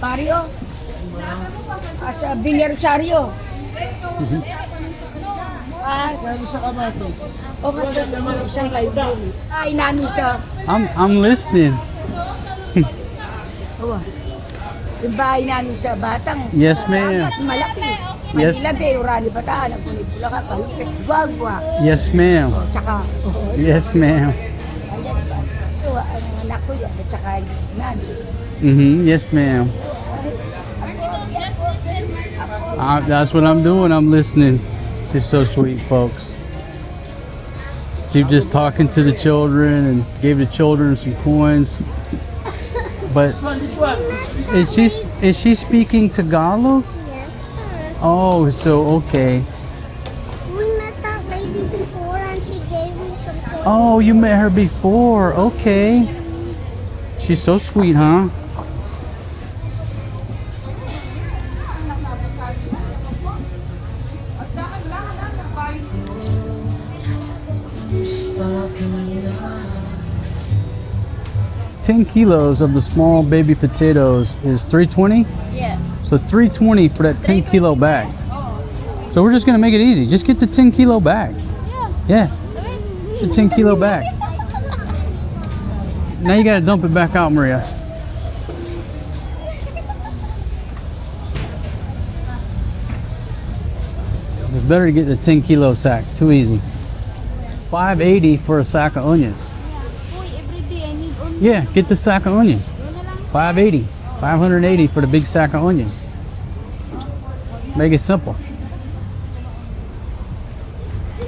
Mario? Asa Binyarosario? Ay, namin sa... I'm listening. Yung bahay namin sa Batang. Yes, ma'am. Malaki. Yes. Manila Bay, Urani Bataan, Nagpunipula ka, Kalupit, Guagua. Yes, ma'am. Tsaka, Yes, ma'am. ayan ba? Ito, ang anak ko yan, at tsaka yung nanay. Yes, ma'am. That's what I'm doing. I'm listening. She's so sweet, folks. She's just talking to the children and gave the children some coins. But is she speaking Tagalog? Yes, sir. Oh, so okay. We met that lady before and she gave me some coins. Oh, you met her before. Okay. She's so sweet, huh? $10 kilos of the small baby potatoes is $3.20. Yeah. So $3.20 for that 10 kilo bag. So we're just gonna make it easy. Just get the 10 kilo bag. Yeah. The 10 kilo bag. Now you gotta dump it back out, Maria. It's better to get the 10 kilo sack. Too easy. $5.80 for a sack of onions. Every day I need only Yeah, get the sack of onions. $5.80. $580 for the big sack of onions. Make it simple.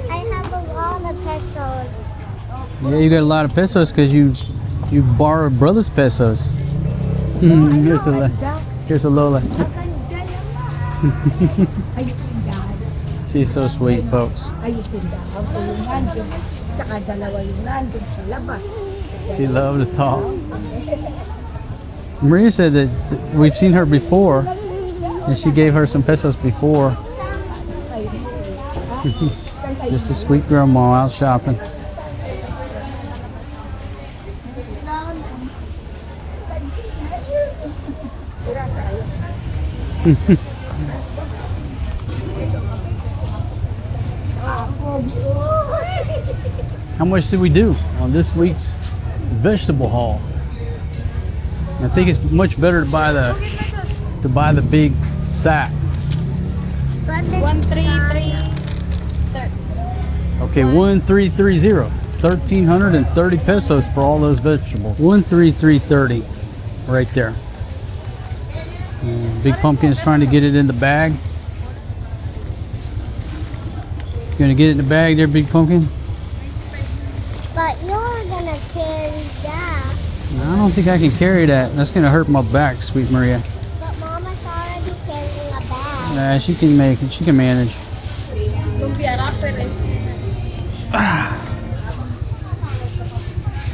I have a lot of pesos. Yeah, you got a lot of pesos because you borrowed brother's pesos. Here's a Lola. She's so sweet, folks. She loved to talk. Maria said that we've seen her before, and she gave her some pesos before. Just a sweet grandma out shopping. How much did we do on this week's vegetable haul? I think it's much better to buy the big sacks. But it's 133. Okay, 1330. 1,330 pesos for all those vegetables. 13330 right there. And Big Pumpkin is trying to get it in the bag. You gonna get it in the bag there, Big Pumpkin? But you're gonna carry that. I don't think I can carry that. That's gonna hurt my back, sweet Maria. But Mama's already carrying a bag. Nah, she can make it. She can manage. Lumpia wrapper.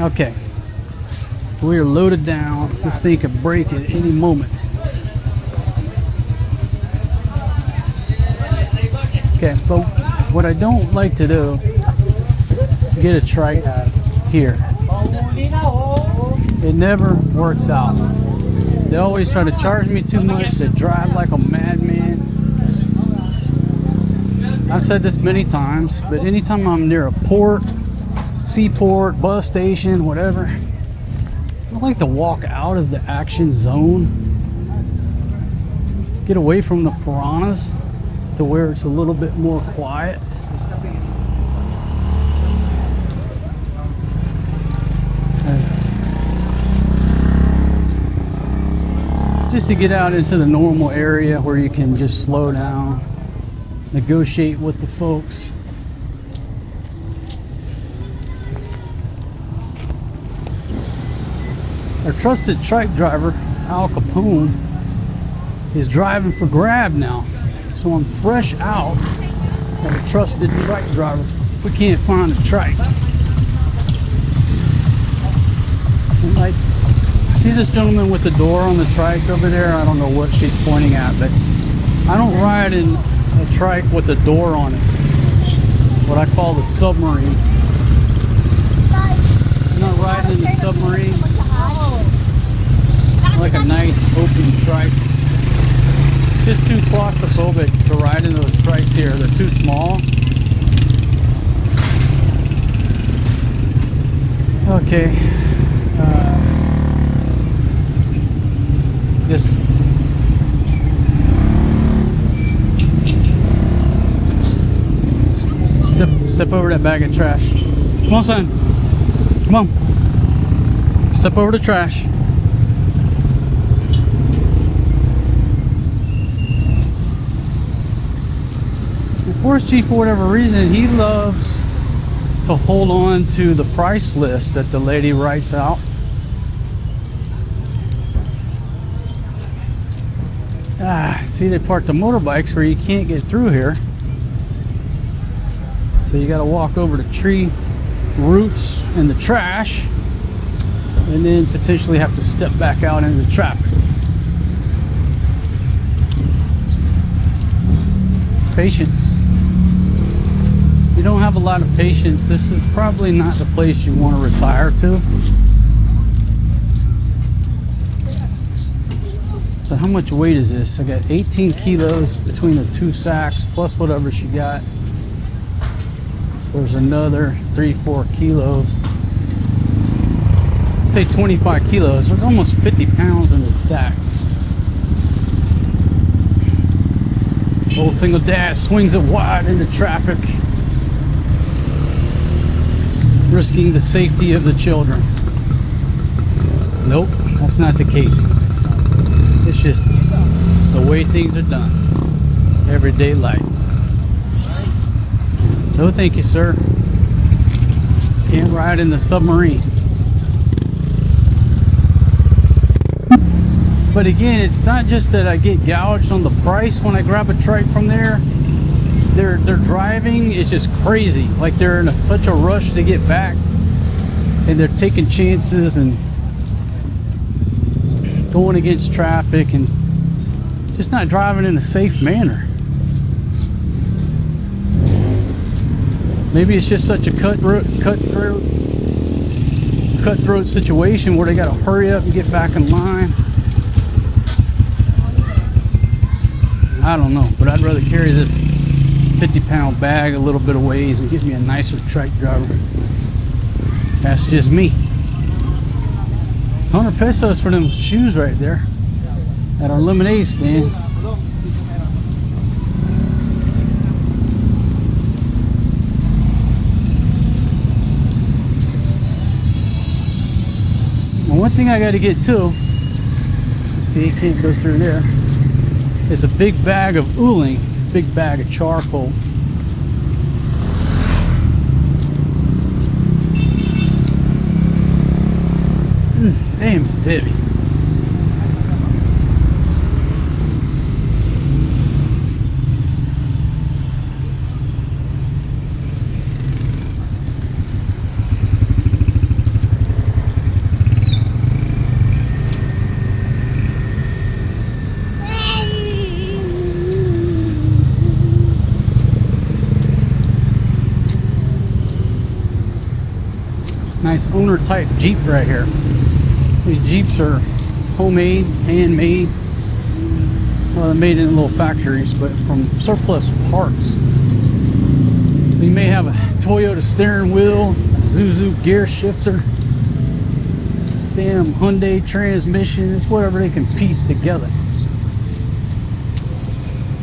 Okay. So we are loaded down. This thing could break at any moment. Okay, but what I don't like to do, get a trike here. It never works out. They always try to charge me too much. They drive like a madman. I've said this many times, but anytime I'm near a port, seaport, bus station, whatever, I like to walk out of the action zone, get away from the piranhas to where it's a little bit more quiet. Just to get out into the normal area where you can just slow down, negotiate with the folks. Our trusted trike driver, Al Capone, is driving for Grab now. So I'm fresh out of a trusted trike driver. We can't find a trike. And like, see this gentleman with the door on the trike over there? I don't know what she's pointing at, but I don't ride in a trike with a door on it. What I call the submarine. I'm not riding in the submarine. Like a nice open trike. Just too claustrophobic to ride in those trikes here. They're too small. Okay. Just step over that bag of trash. Come on, son. Come on. Step over the trash. The forest chief, for whatever reason, he loves to hold on to the price list that the lady writes out. See, they parked the motorbikes where you can't get through here. So you got to walk over the tree roots and the trash, and then potentially have to step back out into traffic. Patience. If you don't have a lot of patience, this is probably not the place you want to retire to. So how much weight is this? I got 18 kilos between the two sacks plus whatever she got. So there's another 3-4 kilos. Say 25 kilos. There's almost 50 pounds in this sack. Old single dad swings it wide into traffic, risking the safety of the children. Nope, that's not the case. It's just the way things are done. Everyday life. No, thank you, sir. Can't ride in the submarine. But again, it's not just that I get gouged on the price when I grab a trike from there. Their driving is just crazy. Like they're in such a rush to get back, and they're taking chances and going against traffic and just not driving in a safe manner. Maybe it's just such a cutthroat cutthroat situation where they got to hurry up and get back in line. I don't know, but I'd rather carry this 50-pound bag a little bit of ways and get me a nicer trike driver. That's just me. 100 pesos for them shoes right there at our lemonade stand. And one thing I got to get too, see, you can't go through there, is a big bag of uling, big bag of charcoal. Damn, it's heavy. Nice owner type Jeep right here. These Jeeps are homemade, handmade. Well, they're made in little factories, but from surplus parts. So you may have a Toyota steering wheel, Zuzu gear shifter, damn Hyundai transmission. It's whatever they can piece together.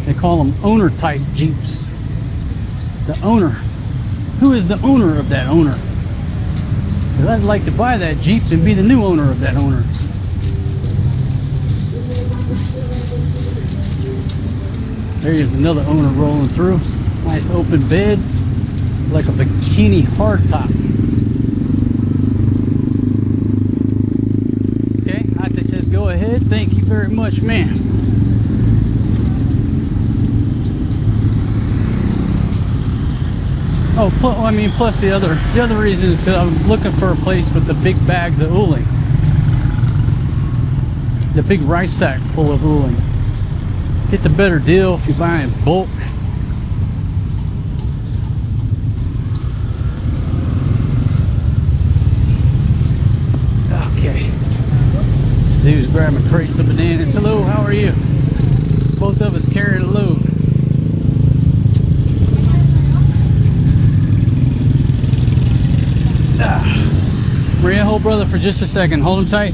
They call them owner type Jeeps. The owner. Who is the owner of that owner? I'd like to buy that Jeep and be the new owner of that owner. There's another owner rolling through. Nice open bed, like a bikini hardtop. Okay, Ate says go ahead. Thank you very much, man. Oh, plus the other reason is because I'm looking for a place with the big bags of uling. The big rice sack full of uling. Get the better deal if you buy in bulk. Okay. This dude's grabbing crates of bananas. Hello, how are you? Both of us carrying a load. Maria, hold brother for just a second. Hold him tight.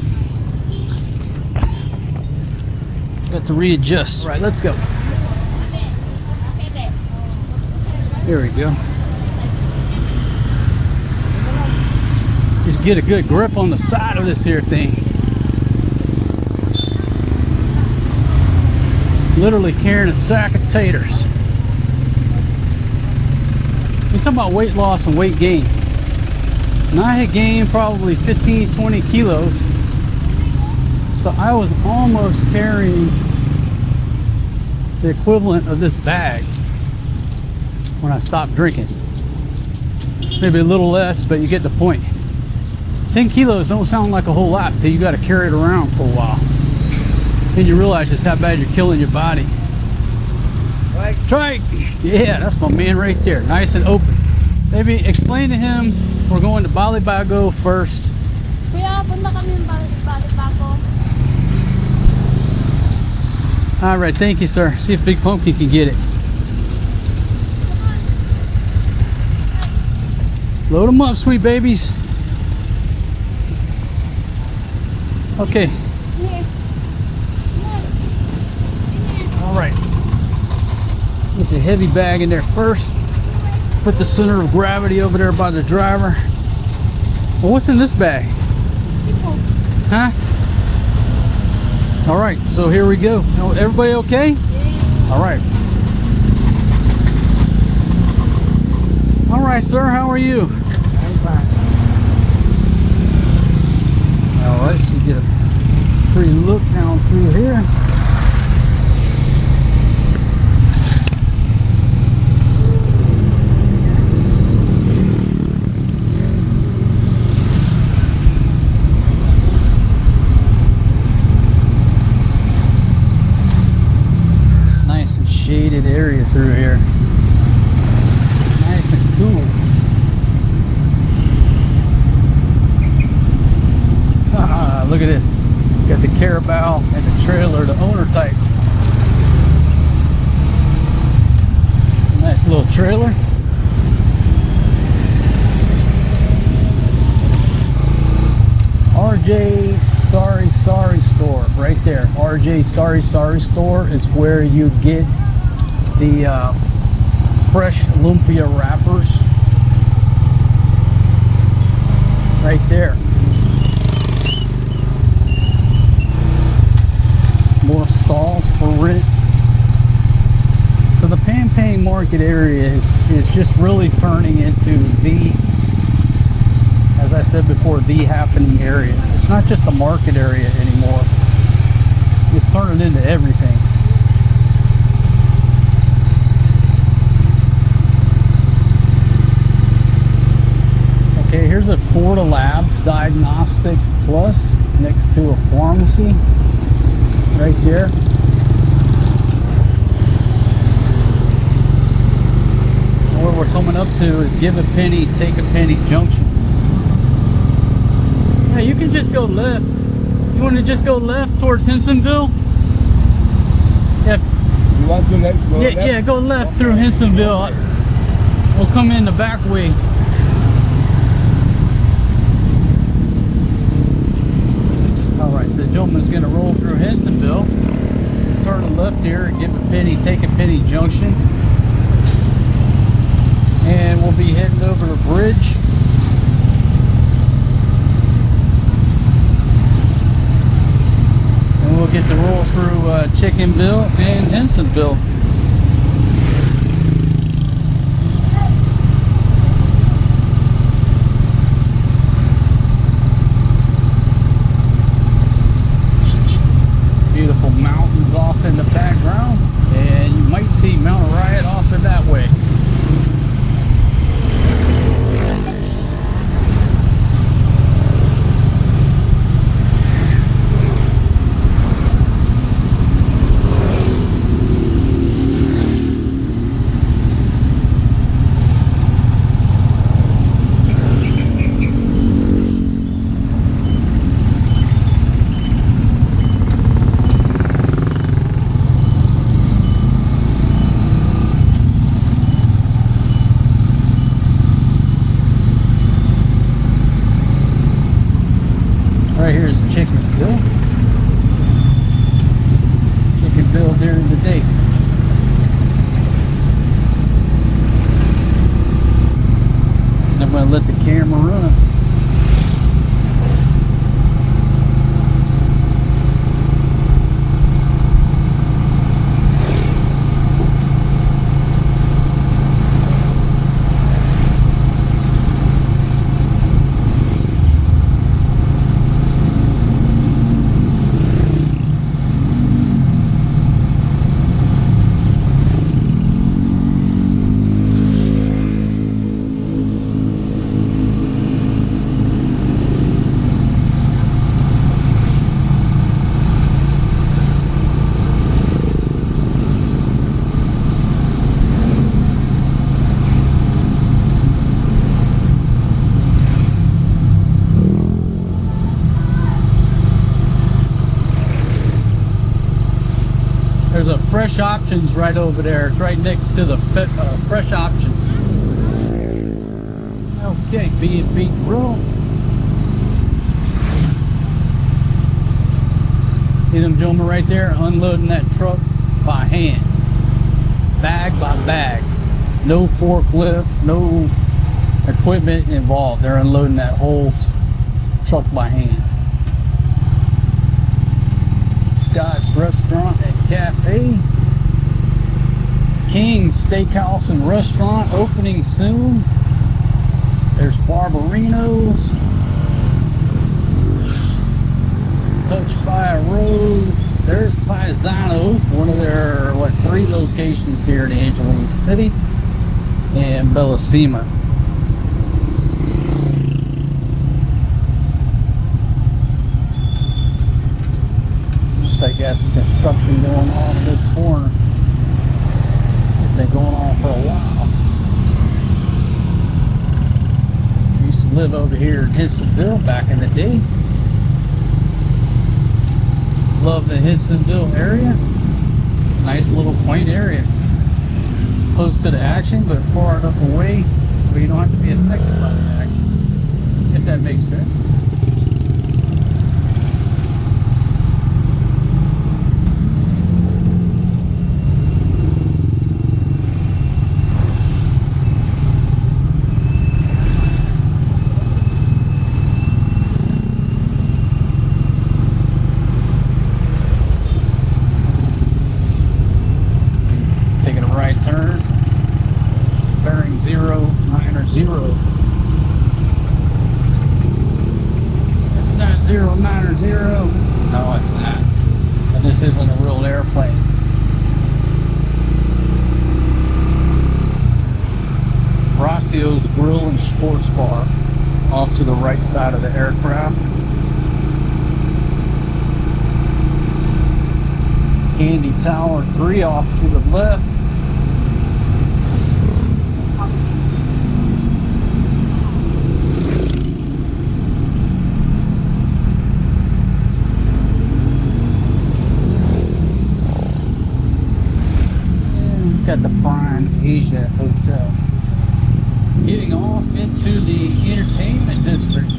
Got to readjust. All right, let's go. There we go. Just get a good grip on the side of this here thing. Literally carrying a sack of taters. We're talking about weight loss and weight gain. And I had gained probably 15, 20 kilos. So I was almost carrying the equivalent of this bag when I stopped drinking. Maybe a little less, but you get the point. 10 kilos don't sound like a whole lot till you got to carry it around for a while. Then you realize just how bad you're killing your body. Trike! Yeah, that's my man right there. Nice and open. Maybe explain to him we're going to Balibago first. Kuya, punta kami yung Balibago. All right, thank you, sir. See if Big Pumpkin can get it. Load them up, sweet babies. Okay. All right. Get the heavy bag in there first. Put the center of gravity over there by the driver. Well, what's in this bag? Huh? All right, so here we go. Everybody okay? All right. All right, sir, how are you? I'm fine. All right, so you get a free look down through here. Shaded area through here. Nice and cool. Look at this. Got the carabao and the trailer, the owner type. Nice little trailer. RJ Sorry Store right there. RJ Sorry Store is where you get the fresh lumpia wrappers. Right there. More stalls for rent. So the Pampang Market area is just really turning into the, as I said before, the happening area. It's not just a market area anymore. It's turning into everything. Okay, here's a Florida Labs Diagnostic Plus next to a pharmacy right there. And what we're coming up to is Give a Penny, Take a Penny Junction. Yeah, you can just go left. You want to just go left towards Hensonville? Yeah. You want to go left? Yeah, go left through Hensonville. We'll come in the back way. Alright, so the gentleman's going to roll through Hensonville. Turn to left here and Give a Penny, Take a Penny Junction. And we'll be heading over the bridge. And we'll get to roll through Chickenville and Hensonville. Beautiful mountains off in the background, and you might see Mount Riot off in that way. Right here is Chickenville. Chickenville during the day. And I'm going to let the camera run. There's a Fresh Options right over there. It's right next to the Fresh Options. Okay, B&B Grill. See them gentlemen right there unloading that truck by hand. Bag by bag. No forklift, no equipment involved. They're unloading that whole truck by hand. Scott's Restaurant and Cafe. King's Steakhouse and Restaurant opening soon. There's Barbarino's. Touched by a Rose. There's Paisano's, one of their 3 locations here in Angelina City and Bellissima. Looks like got some construction going on in this corner. It's been going on for a while. Used to live over here in Hensonville back in the day. love the Hensonville area. Nice little quaint area. Close to the action, but far enough away where you don't have to be affected by the action. If that makes sense. Taking a right turn, bearing 090. It's not 090. No, it's not. And this isn't a real airplane. Rocio's Grill and Sports Bar off to the right side of the aircraft. Candy Tower 3 off to the left. And got the Prime Asia Hotel. Getting off into the entertainment district,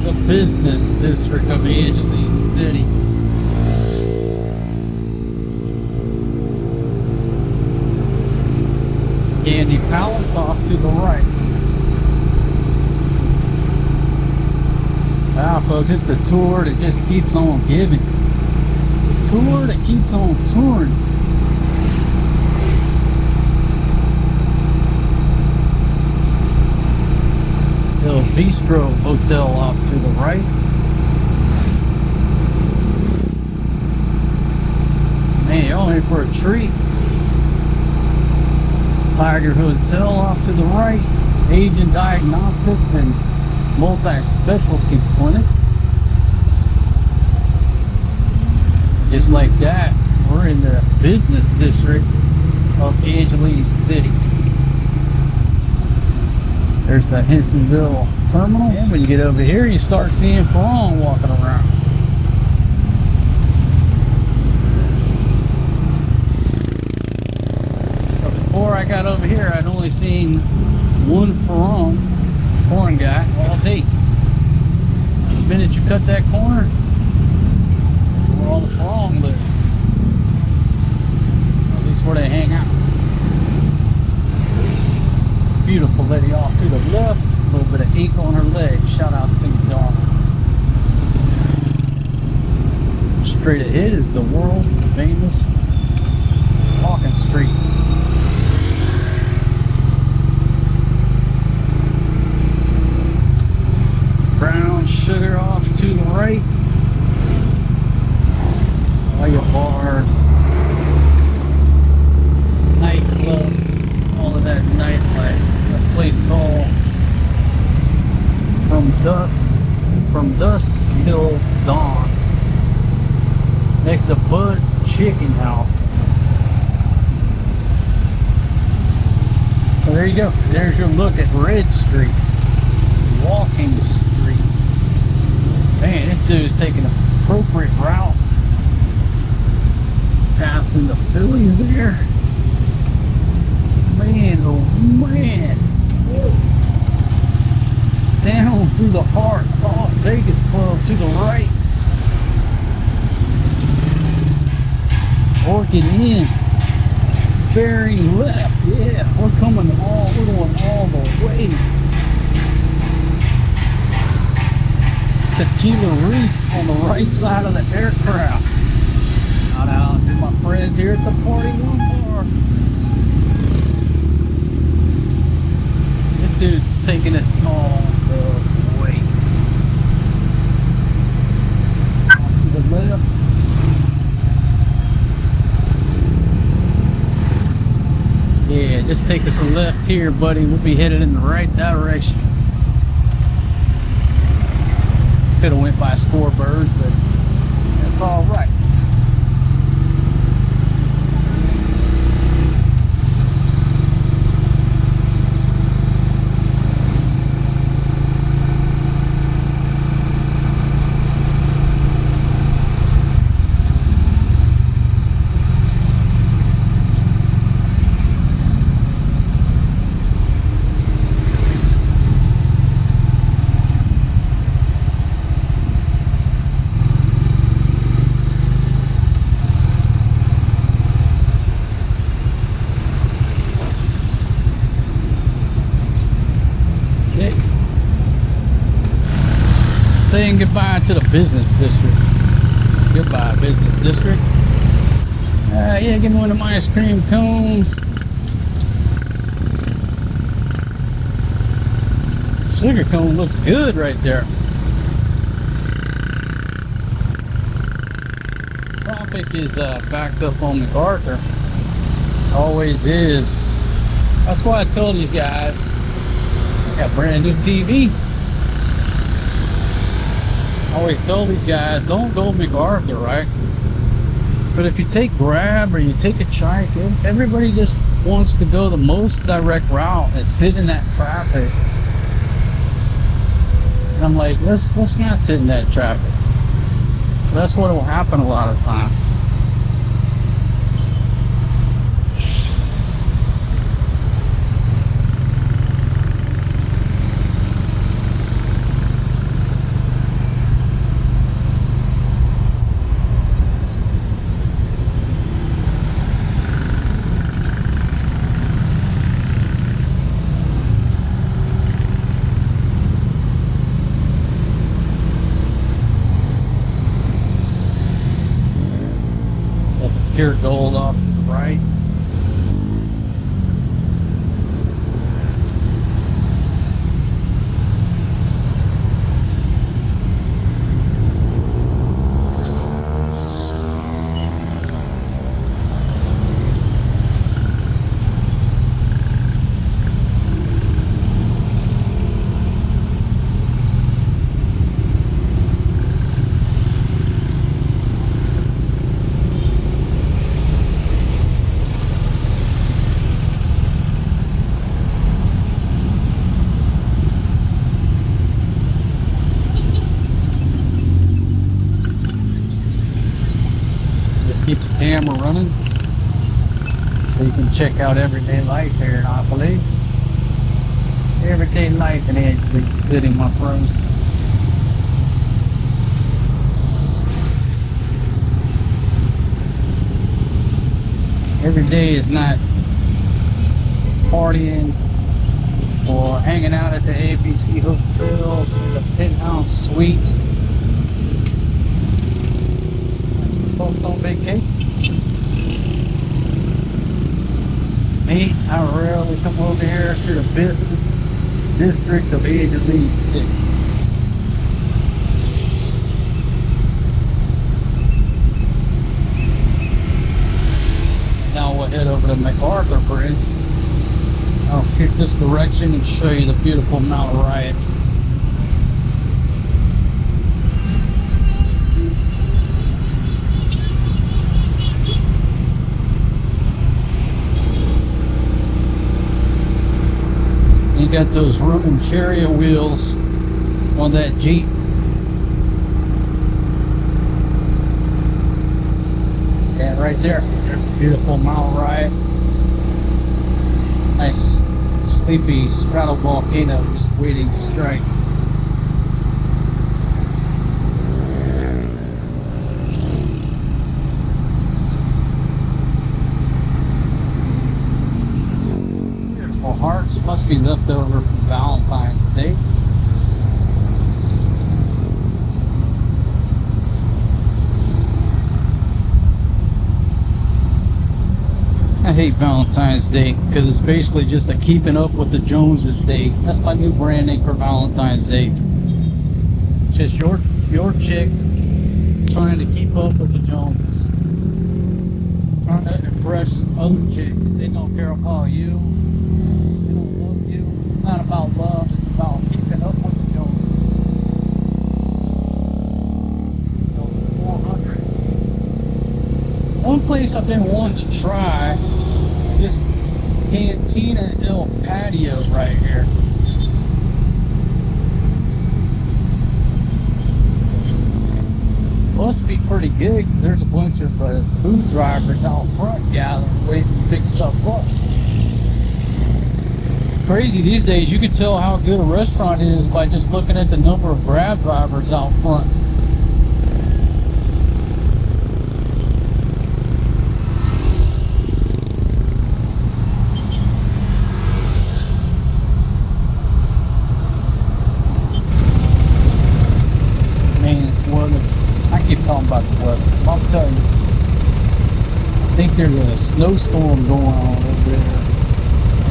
the business district of Angeles City. Candy Palace off to the right. Ah, folks, it's the tour that just keeps on giving. The tour that keeps on touring. El Bistro Hotel off to the right. Man, y'all here for a treat. Tiger Hotel off to the right, Asian Diagnostics and Multi-Specialty Clinic. Just like that, we're in the business district of Angeles City. There's the Hensonville terminal. And when you get over here, you start seeing Ferrong walking around. Before I got over here, I'd only seen one Ferrong corn guy all day. The minute you cut that corner, that's where all the Ferrong live. Or at least where they hang out. Beautiful lady off to the left, a little bit of ache on her leg. Shout out to the dog. Straight ahead is the world famous Walking Street. Brown Sugar off to the right. All your bars, nightclub, all of that nightlife. A place called From Dusk Till Dawn. Next to Bud's Chicken House. So there you go. There's your look at Red Street. Walking Street. Man, this dude's taking an appropriate route. Passing the Phillies there. Man, oh man. Down through the heart, Las Vegas Club to the right. Orchid Inn. Bearing left. Yeah, we're going all the way. Tequila Reef on the right side of the aircraft. Shout out to my friends here at the Party One Bar. This dude's taking us all the way. Off to the left. Yeah, just take us a left here, buddy. We'll be headed in the right direction. Could have went by Scorebirds, but that's all right. saying goodbye to the business district. Goodbye, business district. Yeah, give me one of my ice cream cones. Sugar cone looks good right there. Traffic is backed up on MacArthur. Always is. That's why I told these guys I got brand new TV. I always tell these guys, don't go MacArthur, right? But if you take Grab or you take a Trike, everybody just wants to go the most direct route and sit in that traffic. And I'm like, let's not sit in that traffic. That's what will happen a lot of times. Pure gold off to the right. Keep the camera running so you can check out everyday life here in Apo. Everyday life in Edgewood City, my friends. Every day is not partying or hanging out at the ABC Hotel in the penthouse suite. Folks on vacation. Me, I rarely come over here to the business district of Edgewood City. Now we'll head over to MacArthur Bridge. I'll shoot this direction and show you the beautiful Mount Riot. You got those Roman chariot wheels on that Jeep. And right there's a beautiful Mount Riot. Nice sleepy stratovolcano just waiting to strike. Hearts must be left over from Valentine's Day. I hate Valentine's Day because it's basically just a keeping up with the Joneses Day. That's my new brand name for Valentine's Day. It's just your chick trying to keep up with the Joneses. Trying to impress other chicks. They don't care about you. It's not about love, it's about keeping up with the Joneses. 400. One place I've been wanting to try, this Cantina El Patio right here. Must be pretty good. There's a bunch of food drivers out front gathering, waiting to pick stuff up. Crazy these days. You can tell how good a restaurant is by just looking at the number of Grab drivers out front. talking about the weather. I'm telling you, I think there's a snowstorm going on over there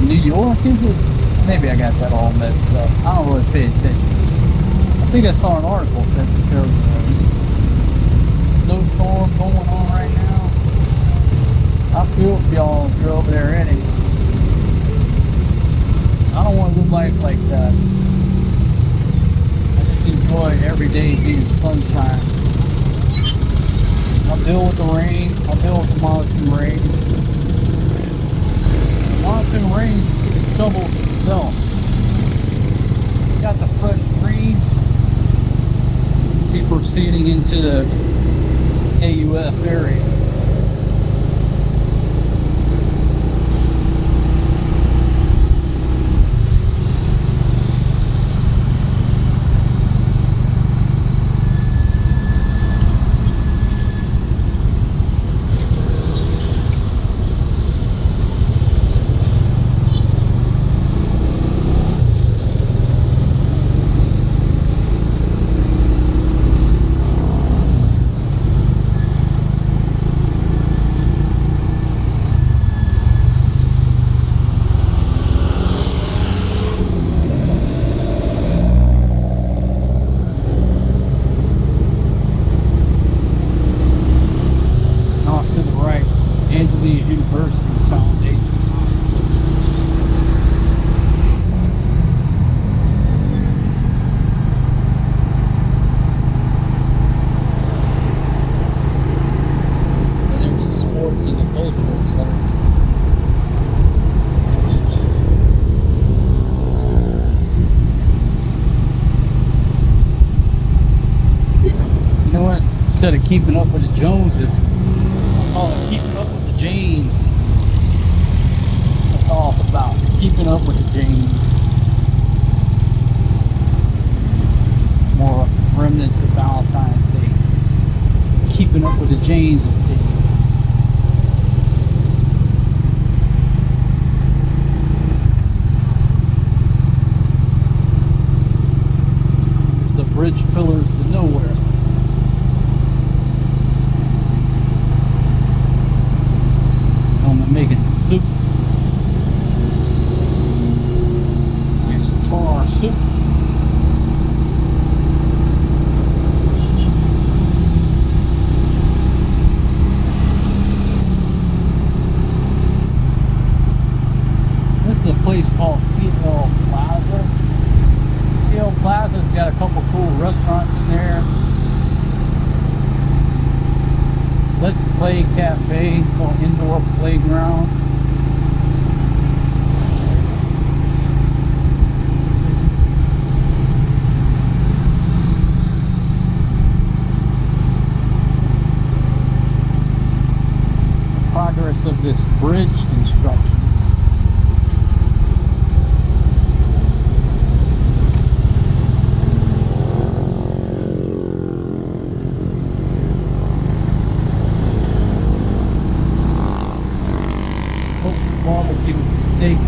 in New York, is it? Maybe I got that all messed up. I don't really pay attention. I think I saw an article that there was a snowstorm going on right now. I feel for y'all if you're over there in it. I don't want to live life like that. I just enjoy every day being sunshine. I'll deal with the rain. I'll deal with the monsoon rains. Monsoon rains shovels itself. You got the fresh green. Be proceeding into the AUF area. University Foundation. There's the sports and the cultural center. You know what? Instead of keeping up with the Joneses, I call it keeping up with the Janes. That's all it's about. Keeping up with the Janes. More remnants of Valentine's Day. Keeping up with the Janes is Day. There's the bridge pillars to nowhere. Making some soup. Nice tar soup. This is a place called TL Plaza. TL Plaza's got a couple cool restaurants in there. Let's Play Cafe, called Indoor Playground. The progress of this bridge construction. Barbecue steak.